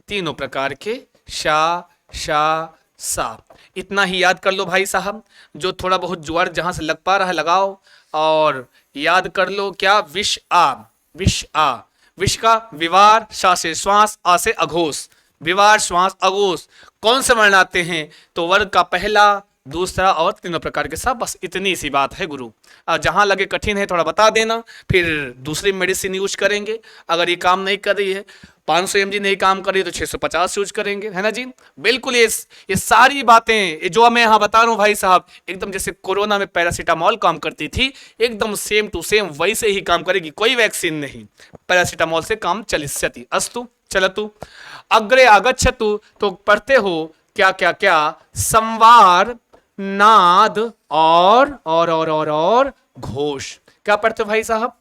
तीनों प्रकार के शा, शा, सा। इतना ही याद कर लो भाई साहब। जो थोड़ा बहुत जुआर जहां से लग पा रहा है लगाओ और याद कर लो। क्या? विश आ, विश आ, विश का विवार, शा से श्वास, आ से अघोष। विवार श्वास अघोष कौन से वर्ण आते हैं? तो वर्ग का पहला, दूसरा और तीनों प्रकार के साथ, बस इतनी सी बात है गुरु। जहां लगे कठिन है थोड़ा बता देना, फिर दूसरी मेडिसिन यूज करेंगे। अगर ये काम नहीं कर रही है, 500 mg नहीं काम कर रही है, तो 650 यूज करेंगे, है ना जी। बिल्कुल ये सारी बातें जो मैं यहाँ बता रहा हूँ भाई साहब, एकदम जैसे कोरोना में पैरासीटामॉल काम करती थी, एकदम सेम टू सेम वैसे ही काम करेगी, कोई वैक्सीन नहीं, पैरासीटामॉल से काम चलिष्यति। अस्तु चलतु अग्रे आगच्छतु। तो पढ़ते हो क्या क्या क्या, संवार, नाद और घोष। क्या पढ़ते हो भाई साहब?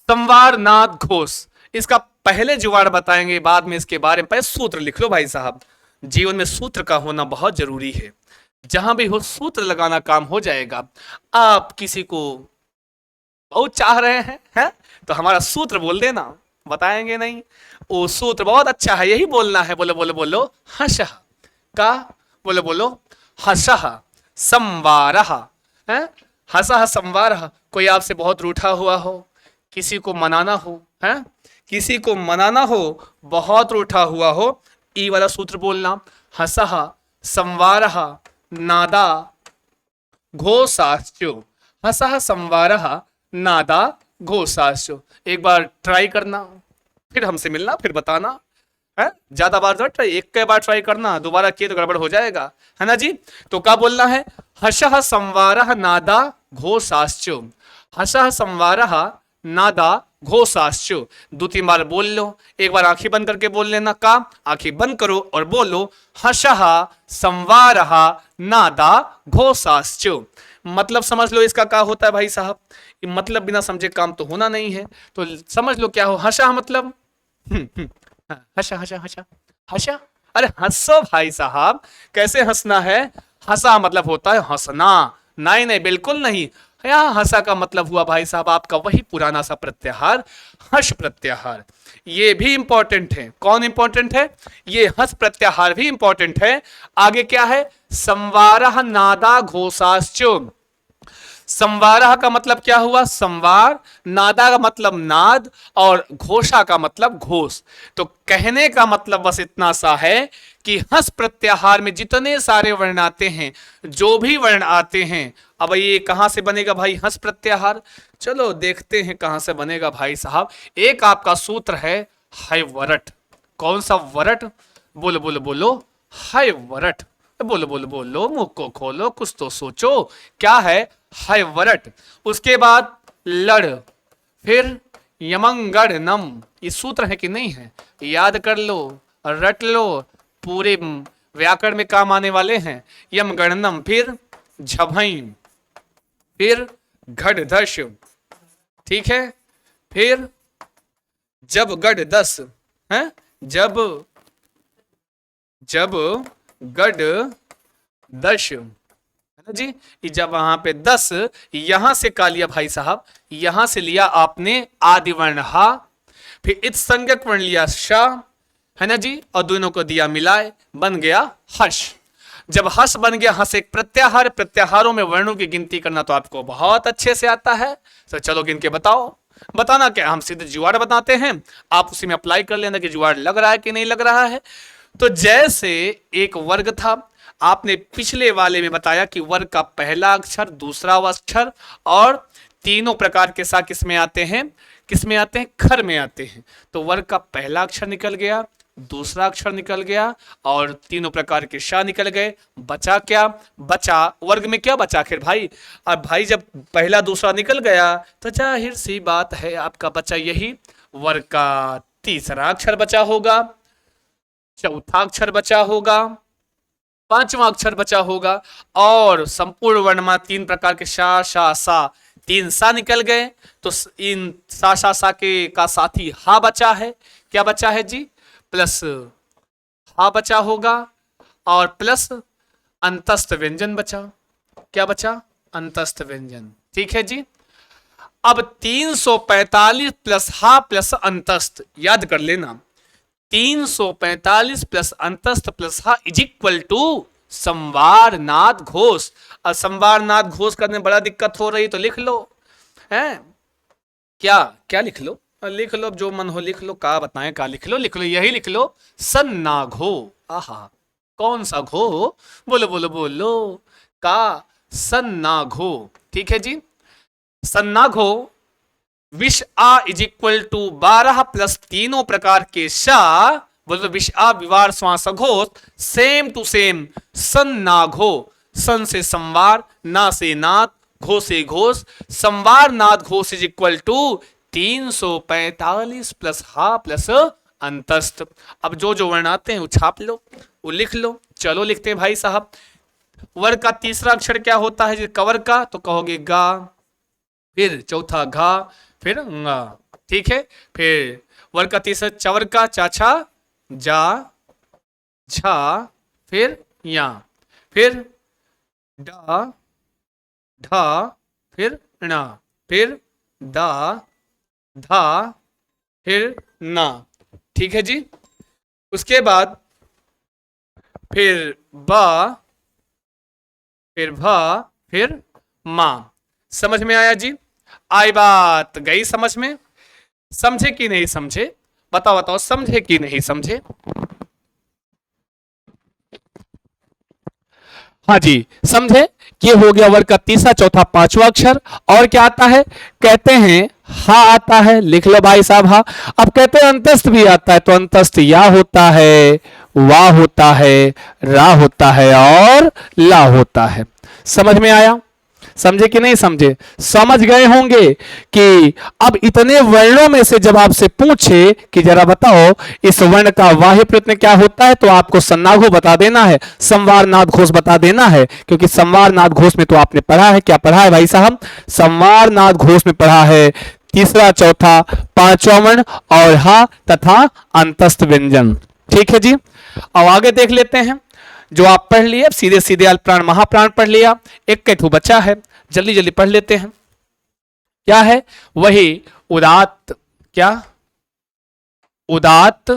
संवार, नाद, घोष। इसका पहले जुगाड़ बताएंगे, बाद में इसके बारे में। पहले सूत्र लिख लो भाई साहब, जीवन में सूत्र का होना बहुत जरूरी है। जहां भी हो सूत्र लगाना काम हो जाएगा। आप किसी को बहुत चाह रहे हैं तो हमारा सूत्र बोल देना, बताएंगे नहीं। वो सूत्र बहुत अच्छा है, यही बोलना है। बोलो बोलो बोलो, हर्षः का, बोलो बोलो, हर्षः संवारः। हर्षः संवारः। कोई आपसे बहुत रूठा हुआ हो, किसी को मनाना हो, है किसी को मनाना हो, बहुत रूठा हुआ हो, ई वाला सूत्र बोलना, हर्षः संवारः नादा घोषाश्चो। हर्षः संवारः नादा घोषाश्चो। एक बार ट्राई करना, फिर हमसे मिलना, फिर बताना है। ज्यादा बार तो ट्राई, एक बार ट्राई करना, दोबारा किए तो गड़बड़ हो जाएगा, है ना जी। तो क्या बोलना है? हर्षः संवारः नादा घोषाश्चो। हर्षः संवारः नादा घोषाश्चो। 2-3 बार बोल लो। एक बार आंखें बंद करके बोल लेना। का आंखें बंद करो और बोलो, हर्षः संवारः नादा घोषाश्चो। मतलब समझ लो इसका क्या होता है भाई साहब। मतलब बिना समझे काम तो होना नहीं है, तो समझ लो क्या हो। हर्षः मतलब हर्षा हर्षा हर्षा हर्षा। अरे हंसो भाई साहब, कैसे हंसना है? हंसा मतलब होता है हंसना। नहीं नहीं, बिल्कुल नहीं। यहाँ हंसा का मतलब हुआ भाई साहब आपका वही पुराना सा प्रत्याहार, हर्ष प्रत्याहार। ये भी इंपॉर्टेंट है। कौन इंपॉर्टेंट है? ये हंस प्रत्याहार भी इंपॉर्टेंट है। आगे क्या है? संवारः नादा घोषाश्चो। संवारः का मतलब क्या हुआ? संवार। नादा का मतलब नाद, और घोषा का मतलब घोष। तो कहने का मतलब बस इतना सा है कि हंस प्रत्याहार में जितने सारे वर्ण आते हैं, जो भी वर्ण आते हैं, अब ये कहां से बनेगा भाई हंस प्रत्याहार? चलो देखते हैं कहां से बनेगा भाई साहब। एक आपका सूत्र है हैवरट। कौन सा वरट? बोलो बोलो बोलो, हैवरट। बोलो बोलो बोलो, मुंह को खोलो, कुछ तो सोचो। क्या है? हैवरट। उसके बाद लड़, फिर यमंगड़नम। ये सूत्र है कि नहीं है? याद कर लो, रट लो, पूरे व्याकरण में काम आने वाले हैं। यमगणनम, फिर झभई, फिर घड़धश, ठीक है, फिर जब गढ़ दस है, जब गढ़ दश, है ना जी। जब वहां पे 10, यहां से का लिया भाई साहब, यहां से लिया आपने आदि वर्ण हा, फिर इत संज्ञक वर्ण लिया शा, है ना जी, और दोनों को दिया मिलाए, बन गया हर्ष। जब हर्ष बन गया, हर्ष एक प्रत्याहार। प्रत्याहारों में वर्णों की गिनती करना तो आपको बहुत अच्छे से आता है। तो चलो गिन के बताओ। बताना क्या, हम सीधे जुगाड़ बताते हैं, आप उसी में अप्लाई कर लेना कि जुगाड़ लग रहा है कि नहीं लग रहा है। तो जैसे एक वर्ग था, आपने पिछले वाले में बताया कि वर्ग का पहला अक्षर, दूसरा अक्षर और तीनों प्रकार के साथ किसमें आते हैं? किसमें आते हैं? खर में आते हैं। तो वर्ग का पहला अक्षर निकल गया, दूसरा अक्षर निकल गया और तीनों प्रकार के शा निकल गए। बचा क्या? बचा वर्ग में क्या बचा आखिर भाई? अब भाई जब पहला दूसरा निकल गया तो जाहिर सी बात है आपका बचा यही वर्ग का तीसरा अक्षर बचा होगा, चौथा अक्षर बचा होगा, पांचवा अक्षर बचा होगा, और संपूर्ण वर्णमा 3 प्रकार के शा शा सा, 3 सा निकल गए। तो इन सा शा सा के का साथी हा बचा है। क्या बचा है जी? प्लस हा बचा होगा और प्लस अंतस्थ व्यंजन बचा। क्या बचा? अंतस्थ व्यंजन। ठीक है जी। अब 345 प्लस हा प्लस अंतस्थ याद कर लेना। 345 प्लस अंतस्थ प्लस हा इज इक्वल टू संवार नाद घोष। और संवार नाद घोष करने में बड़ा दिक्कत हो रही तो लिख लो, है क्या? क्या लिख लो? लिख लो, जो मन हो लिख लो। का बताएं, का लिख लो? लिख लो, यही लिख लो, सन्नाघो। आहा, कौन सा घो? बोलो बोलो बोलो। का सन्ना घो। ठीक है जी। सन्ना घो विष आ इज इक्वल टू 12 प्लस तीनों प्रकार के शा। बोलो विष आ विवार श्वास घोष सेम टू सेम सन्ना घो। सन से संवार, ना से नाद, घो से घोष। संवार नाद घोष इज इक्वल टू 345 प्लस हा प्लस अंतस्थ। अब जो जो वर्ण आते हैं वो छाप लो, वो लिख लो। चलो लिखते हैं भाई साहब। वर का तीसरा अक्षर क्या होता है? कवर का तो कहोगे गा, फिर चौथा घा, फिर ंगा। ठीक है। फिर वर का तीसरा चवर का चाचा जा, झा, फिर या, फिर डा, ढा, फिर ना, फिर दा, धा, फिर ना। ठीक है जी। उसके बाद फिर बा, फिर भा, फिर मां। समझ में आया जी? आई बात गई समझ में? समझे कि नहीं समझे? बताओ बताओ, समझे कि नहीं समझे? हाँ जी समझे। ये हो गया वर्ग का तीसरा चौथा पांचवा अक्षर। और क्या आता है? कहते हैं हा आता है, लिख लो भाई साहब हा। अब कहते हैं अंतस्थ भी आता है, तो अंतस्थ या होता है, वा होता है, रा होता है और ला होता है। समझ में आया? समझे कि नहीं समझे? समझ गए होंगे कि अब इतने वर्णों में से जब आपसे पूछे कि जरा बताओ इस वर्ण का वाह्य प्रयत्न क्या होता है, तो आपको सन्नाघो बता देना है, संवार नाद घोष बता देना है। क्योंकि संवार नाद घोष में तो आपने पढ़ा है, क्या पढ़ा है भाई साहब? संवार नाद घोष में पढ़ा है तीसरा चौथा पांचवा वर्ण और हा तथा अंतस्थ व्यंजन। ठीक है जी। अब आगे देख लेते हैं। जो आप पढ़ लिए सीधे सीधे अल्पप्राण महाप्राण पढ़ लिया, एक कैठू बचा है, जल्दी जल्दी पढ़ लेते हैं। क्या है? वही उदात्त, क्या? उदात्त,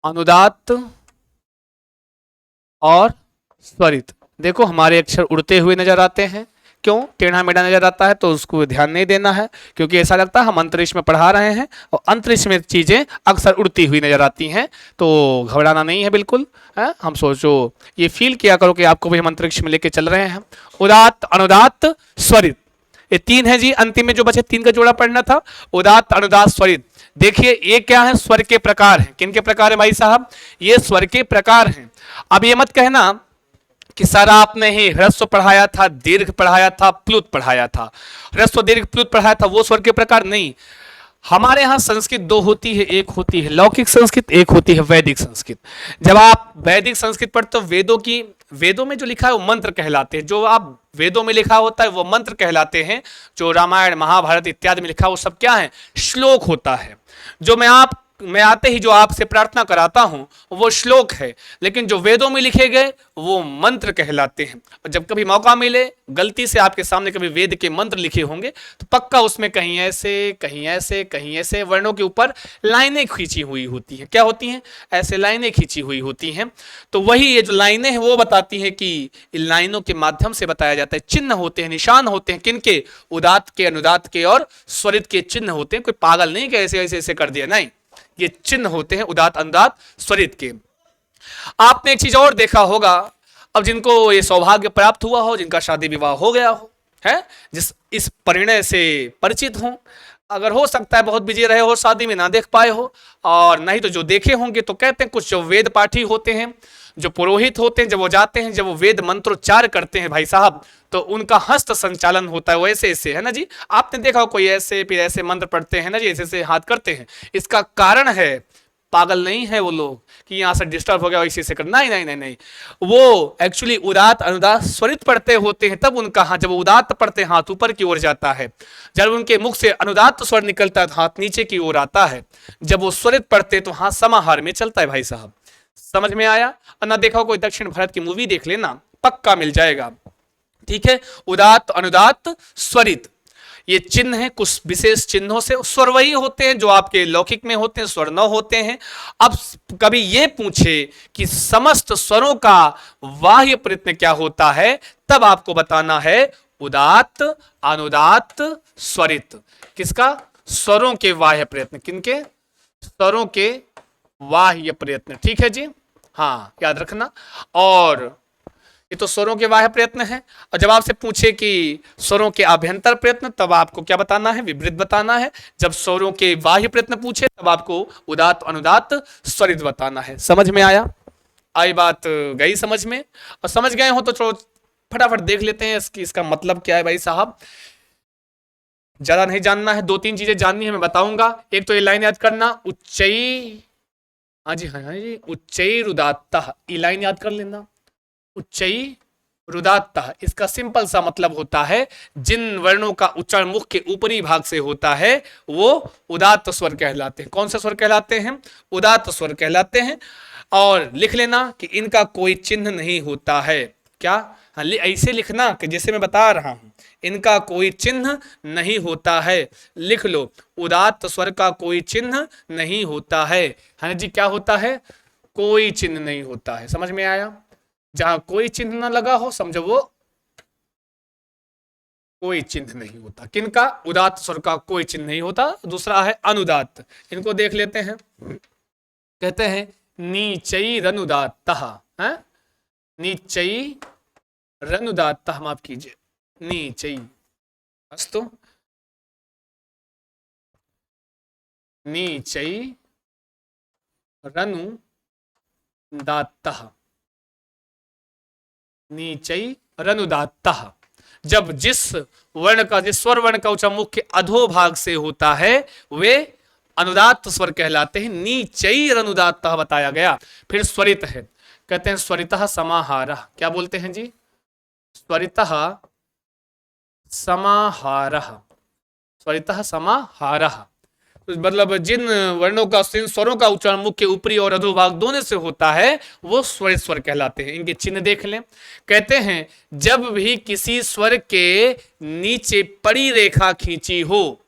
अनुदात्त और स्वरित। देखो हमारे अक्षर उड़ते हुए नजर आते हैं। क्यों? टेढ़ा मेढ़ा नजर आता है तो उसको ध्यान नहीं देना है, क्योंकि ऐसा लगता है हम अंतरिक्ष में पढ़ा रहे हैं और अंतरिक्ष में चीजें अक्सर उड़ती हुई नजर आती हैं। तो घबराना नहीं है बिल्कुल है? हम सोचो ये फील किया करो कि आपको भी हम अंतरिक्ष में लेके चल रहे हैं। उदात्त, अनुदात्त, स्वरित, ये तीन है जी। अंतिम में जो बचे तीन का जोड़ा पढ़ना था, उदात्त, अनुदात्त, स्वरित। देखिए ये क्या है? स्वर के प्रकार हैं। किन के प्रकार है भाई साहब? ये स्वर के प्रकार हैं। अब ये मत कहना कि सर आपने ही ह्रस्व पढ़ाया था, दीर्घ पढ़ाया था, प्लुत पढ़ाया था। ह्रस्व दीर्घ प्लुत पढ़ाया था, वो स्वर के प्रकार नहीं। हमारे यहां संस्कृत दो होती है, एक होती है लौकिक संस्कृत, एक होती है वैदिक संस्कृत। जब आप वैदिक संस्कृत पढ़ते हो, वेदों में जो लिखा है वो मंत्र कहलाते हैं। जो आप वेदों में लिखा होता है वो मंत्र कहलाते हैं। जो रामायण महाभारत इत्यादि में लिखा वो सब क्या है? श्लोक होता है। जो मैं आते ही जो आपसे प्रार्थना कराता हूं वो श्लोक है, लेकिन जो वेदों में लिखे गए वो मंत्र कहलाते हैं। और जब कभी मौका मिले, गलती से आपके सामने कभी वेद के मंत्र लिखे होंगे तो पक्का उसमें कहीं ऐसे कहीं ऐसे कहीं ऐसे वर्णों के ऊपर लाइनें खींची हुई होती हैं। क्या होती हैं? ऐसे लाइनें खींची हुई होती हैं। तो वही ये जो लाइनें हैं वो बताती हैं कि इन लाइनों के माध्यम से बताया जाता है। चिन्ह होते हैं, निशान होते हैं। किनके? उदात्त के, अनुदात्त के और स्वरित के चिन्ह होते हैं। कोई पागल नहीं कि ऐसे ऐसे ऐसे कर दिया, नहीं, ये चिन्ह होते हैं उदात्त, अनुदात्त, स्वरित के। आपने एक चीज और देखा होगा, अब जिनको ये सौभाग्य प्राप्त हुआ हो, जिनका शादी विवाह हो गया हो, है, जिस इस परिणय से परिचित हो, अगर हो सकता है बहुत बिजी रहे हो, शादी में ना देख पाए हो, और नहीं तो जो देखे होंगे तो कहते हैं कुछ जो वेद पाठी होते हैं, जो पुरोहित होते हैं, जब वो जाते हैं, जब वो वेद मंत्रोच्चार करते हैं भाई साहब, तो उनका हस्त संचालन होता है वो ऐसे ऐसे, है ना जी। आपने देखा हो कोई ऐसे फिर ऐसे मंत्र पढ़ते हैं ना जी, ऐसे ऐसे हाथ करते हैं। इसका कारण है, पागल नहीं है वो लोग कि यहां से डिस्टर्ब हो गया इसी से कर, नहीं नहीं नहीं नहीं, वो एक्चुअली उदात्त, अनुदात्त, स्वरित पढ़ते होते हैं। तब उनका हाथ, जब उदात्त पढ़ते हैं हाथ ऊपर की ओर जाता है, जब उनके मुख से अनुदात्त स्वर निकलता है तो हाथ नीचे की ओर आता है, जब वो स्वरित पढ़ते हैं तो हाथ समाहार में चलता है भाई साहब। समझ में आया? ना देखा हो कोई दक्षिण भारत की मूवी देख लेना, पक्का मिल जाएगा। ठीक है, उदात्त, अनुदात्त, स्वरित, ये चिन्ह है। कुछ विशेष चिन्हों से स्वर वही होते हैं जो आपके लौकिक में होते हैं, स्वर न होते हैं। अब कभी ये पूछे कि समस्त स्वरों का बाह्य प्रयत्न क्या होता है, तब आपको बताना है उदात्त, अनुदात्त, स्वरित। किसका? स्वरों के बाह्य प्रयत्न। किनके? स्वरों के बाह्य प्रयत्न। ठीक है जी, हाँ याद रखना। और ये तो स्वरों के बाह्य प्रयत्न है। और जब आपसे पूछे कि स्वरों के आभ्यंतर प्रयत्न, तब आपको क्या बताना है, विपरीत बताना है। जब स्वरों के बाह्य प्रयत्न पूछे तब आपको उदात्त अनुदात्त स्वरित बताना है। समझ में आया? आई बात गई समझ में? और समझ गए हो तो चलो फटाफट देख लेते हैं इसका मतलब क्या है भाई साहब। ज्यादा नहीं जानना है, 2-3 चीजें जाननी है, मैं बताऊंगा। एक तो ये लाइन याद करना, उच्चई, हाँ जी हाँ जी, उच्चई रुदात्तः, ये लाइन याद कर लेना। उच्चई रुदात्तः, इसका सिंपल सा मतलब होता है जिन वर्णों का उच्चारण मुख के ऊपरी भाग से होता है वो उदात्त स्वर कहलाते हैं। कौन से स्वर कहलाते हैं? उदात्त स्वर कहलाते हैं। और लिख लेना कि इनका कोई चिन्ह नहीं होता है। क्या? हाँ, ऐसे लिखना कि जैसे मैं बता रहा हूं, इनका कोई चिन्ह नहीं होता है। लिख लो, उदात्त स्वर का कोई चिन्ह नहीं होता है। हाँ जी, क्या होता है? कोई चिन्ह नहीं होता है। समझ में आया? जहां कोई चिन्ह ना लगा हो समझो वो कोई चिन्ह नहीं होता। किनका? उदात्त स्वर का कोई चिन्ह नहीं होता। दूसरा है अनुदात्त, इनको देख लेते हैं। कहते हैं नीचई रनुदात्तः, नीचई रनुदात्तः, माफ कीजिए, नीचई, अस्तु, नीचई रनुदात्तः, नीचई रनुदात्तः। जब जिस वर्ण का, जिस स्वर वर्ण का उच्चारण मुख के अधोभाग से होता है वे अनुदात्त स्वर कहलाते हैं। नीचई रनुदात्तः बताया गया। फिर स्वरित है, कहते हैं स्वरितः समाहारः। क्या बोलते हैं जी? स्वरितः समाहारः, स्वरितः समाहारः, मतलब जिन वर्णों का, जिन स्वरों का उच्चारण मुख के ऊपरी और अधोभाग दोनों से होता है वो स्वरित स्वर कहलाते हैं। इनके चिन्ह देख लें। कहते हैं जब भी किसी स्वर के नीचे पड़ी रेखा खींची हो,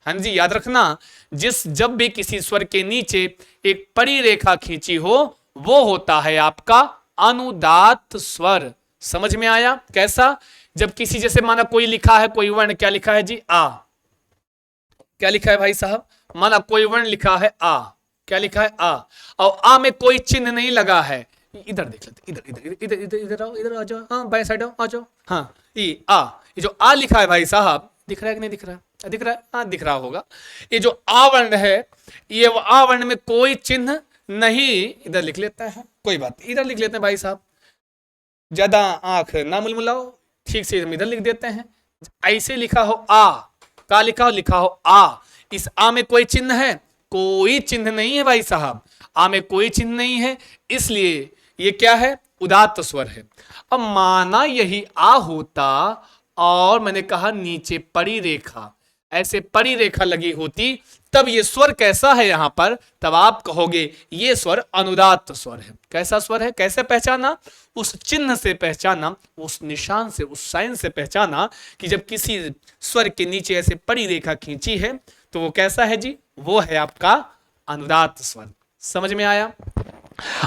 हाँ जी याद रखना, जब भी किसी स्वर के नीचे एक पड़ी रेखा खींची हो वो होता है आपका अनुदात्त स्वर। समझ में आया? कैसा? जब किसी, जैसे माना कोई लिखा है, कोई वर्ण, क्या लिखा है जी? आ। क्या लिखा है भाई साहब? माना कोई वर्ण लिखा है आ, क्या लिखा है? आ, और आ में कोई चिन्ह नहीं लगा है। इधर देख लेते, इधर इधर इधर इधर इधर आओ, इधर आ जाओ, हाँ बाएं साइड आ जाओ। हाँ, ये आ, ये जो आ लिखा है भाई साहब, दिख रहा है कि नहीं दिख रहा है? दिख रहा है, हाँ दिख रहा होगा। ये जो आ वर्ण है, ये आ वर्ण में कोई चिन्ह नहीं, इधर लिख लेते हैं, कोई बात, इधर लिख लेते हैं भाई साहब, ज्यादा आंख ना मुलमुलाओ, ठीक से हम इधर लिख देते हैं। ऐसे लिखा हो आ, का लिखा हो आ, इस आ में कोई चिन्ह है? कोई चिन्ह नहीं है भाई साहब, आ में कोई चिन्ह नहीं है, इसलिए ये क्या है? उदात्त स्वर है। अब माना यही आ होता और मैंने कहा नीचे पड़ी रेखा, ऐसे पड़ी रेखा लगी होती, तब ये स्वर कैसा है यहां पर? तब आप कहोगे ये स्वर अनुदात्त स्वर है। कैसा स्वर है? कैसे पहचाना? उस चिन्ह से पहचाना, उस निशान से, उस साइन से पहचाना कि जब किसी स्वर के नीचे ऐसे पड़ी रेखा खींची है तो वो कैसा है जी? वो है आपका अनुदात्त स्वर। समझ में आया?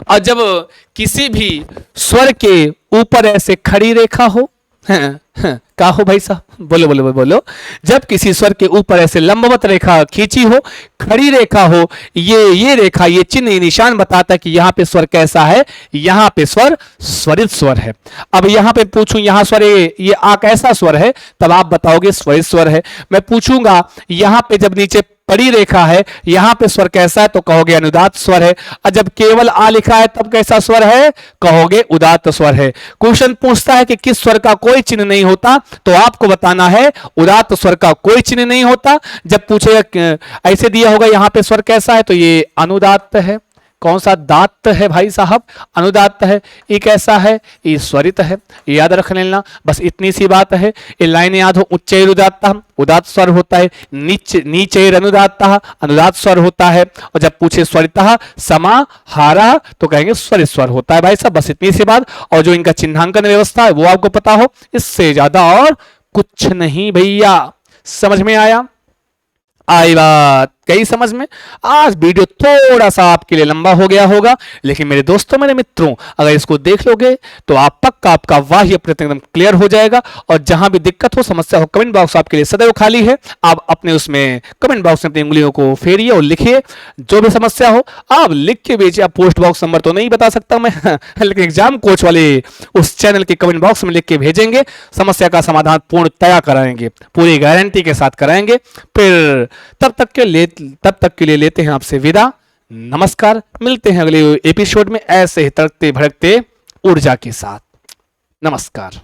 और जब किसी भी स्वर के ऊपर ऐसे खड़ी रेखा हो, क्या हो भाई साहब? बोलो बोलो बोलो। जब किसी स्वर के ऊपर ऐसे लंबवत रेखा खींची हो, खड़ी रेखा हो, ये रेखा, ये चिन्ह, निशान बताता है कि यहां पे स्वर कैसा है? यहां पे स्वर स्वरित स्वर है। अब यहां पे पूछूं यहां स्वर ये आ कैसा स्वर है? तब आप बताओगे स्वरित स्वर है। मैं पूछूंगा यहां पे जब नीचे पड़ी रेखा है, यहां पे स्वर कैसा है? तो कहोगे अनुदात्त स्वर है। और जब केवल आ लिखा है तब कैसा स्वर है? कहोगे उदात्त स्वर है। क्वेश्चन पूछता है कि किस स्वर का कोई चिन्ह नहीं होता, तो आपको बताना है उदात्त स्वर का कोई चिन्ह नहीं होता। जब पूछेगा ऐसे दिया होगा यहां पे स्वर कैसा है, तो ये अनुदात्त है। कौन सा दात्त है भाई साहब? अनुदात्त है। ये कैसा है? ये स्वरित है। याद रख लेना, बस इतनी सी बात है। ये लाइन याद हो, उच्चैर उदात्तः उदात्त स्वर होता है, नीचैर अनुदात्तः अनुदात्त स्वर होता है, और जब पूछे स्वरितः समाहारः तो कहेंगे स्वरित स्वर होता है भाई साहब। बस इतनी सी बात। और जो इनका चिन्हांकन व्यवस्था है वो आपको पता हो, इससे ज्यादा और कुछ नहीं भैया। समझ में आया? आई बात? गई समझ में। आज वीडियो थोड़ा सा आपके लिए लंबा हो गया होगा, लेकिन मेरे दोस्तों, मेरे मित्रों, अगर इसको देख लोगे तो आप पक्का आपका बाह्य प्रयत्न एकदम क्लियर हो जाएगा। और जहां भी दिक्कत हो, समस्या हो, कमेंट बॉक्स आपके लिए सदैव खाली है। आप अपने उसमें कमेंट बॉक्स में अपनी उंगलियों को फेरिए और लिखिए जो भी समस्या हो। आप लिख के भेजिए। आप पोस्ट बॉक्स नंबर तो नहीं बता सकता मैं लेकिन एग्जाम कोच वाले उस चैनल के कमेंट बॉक्स में लिख के भेजेंगे। समस्या का समाधान पूर्णतया कराएंगे, पूरी गारंटी के साथ कराएंगे। फिर तब तक के लिए लेते हैं आपसे विदा। नमस्कार। मिलते हैं अगले एपिसोड में ऐसे ही तड़कते भड़कते ऊर्जा के साथ। नमस्कार।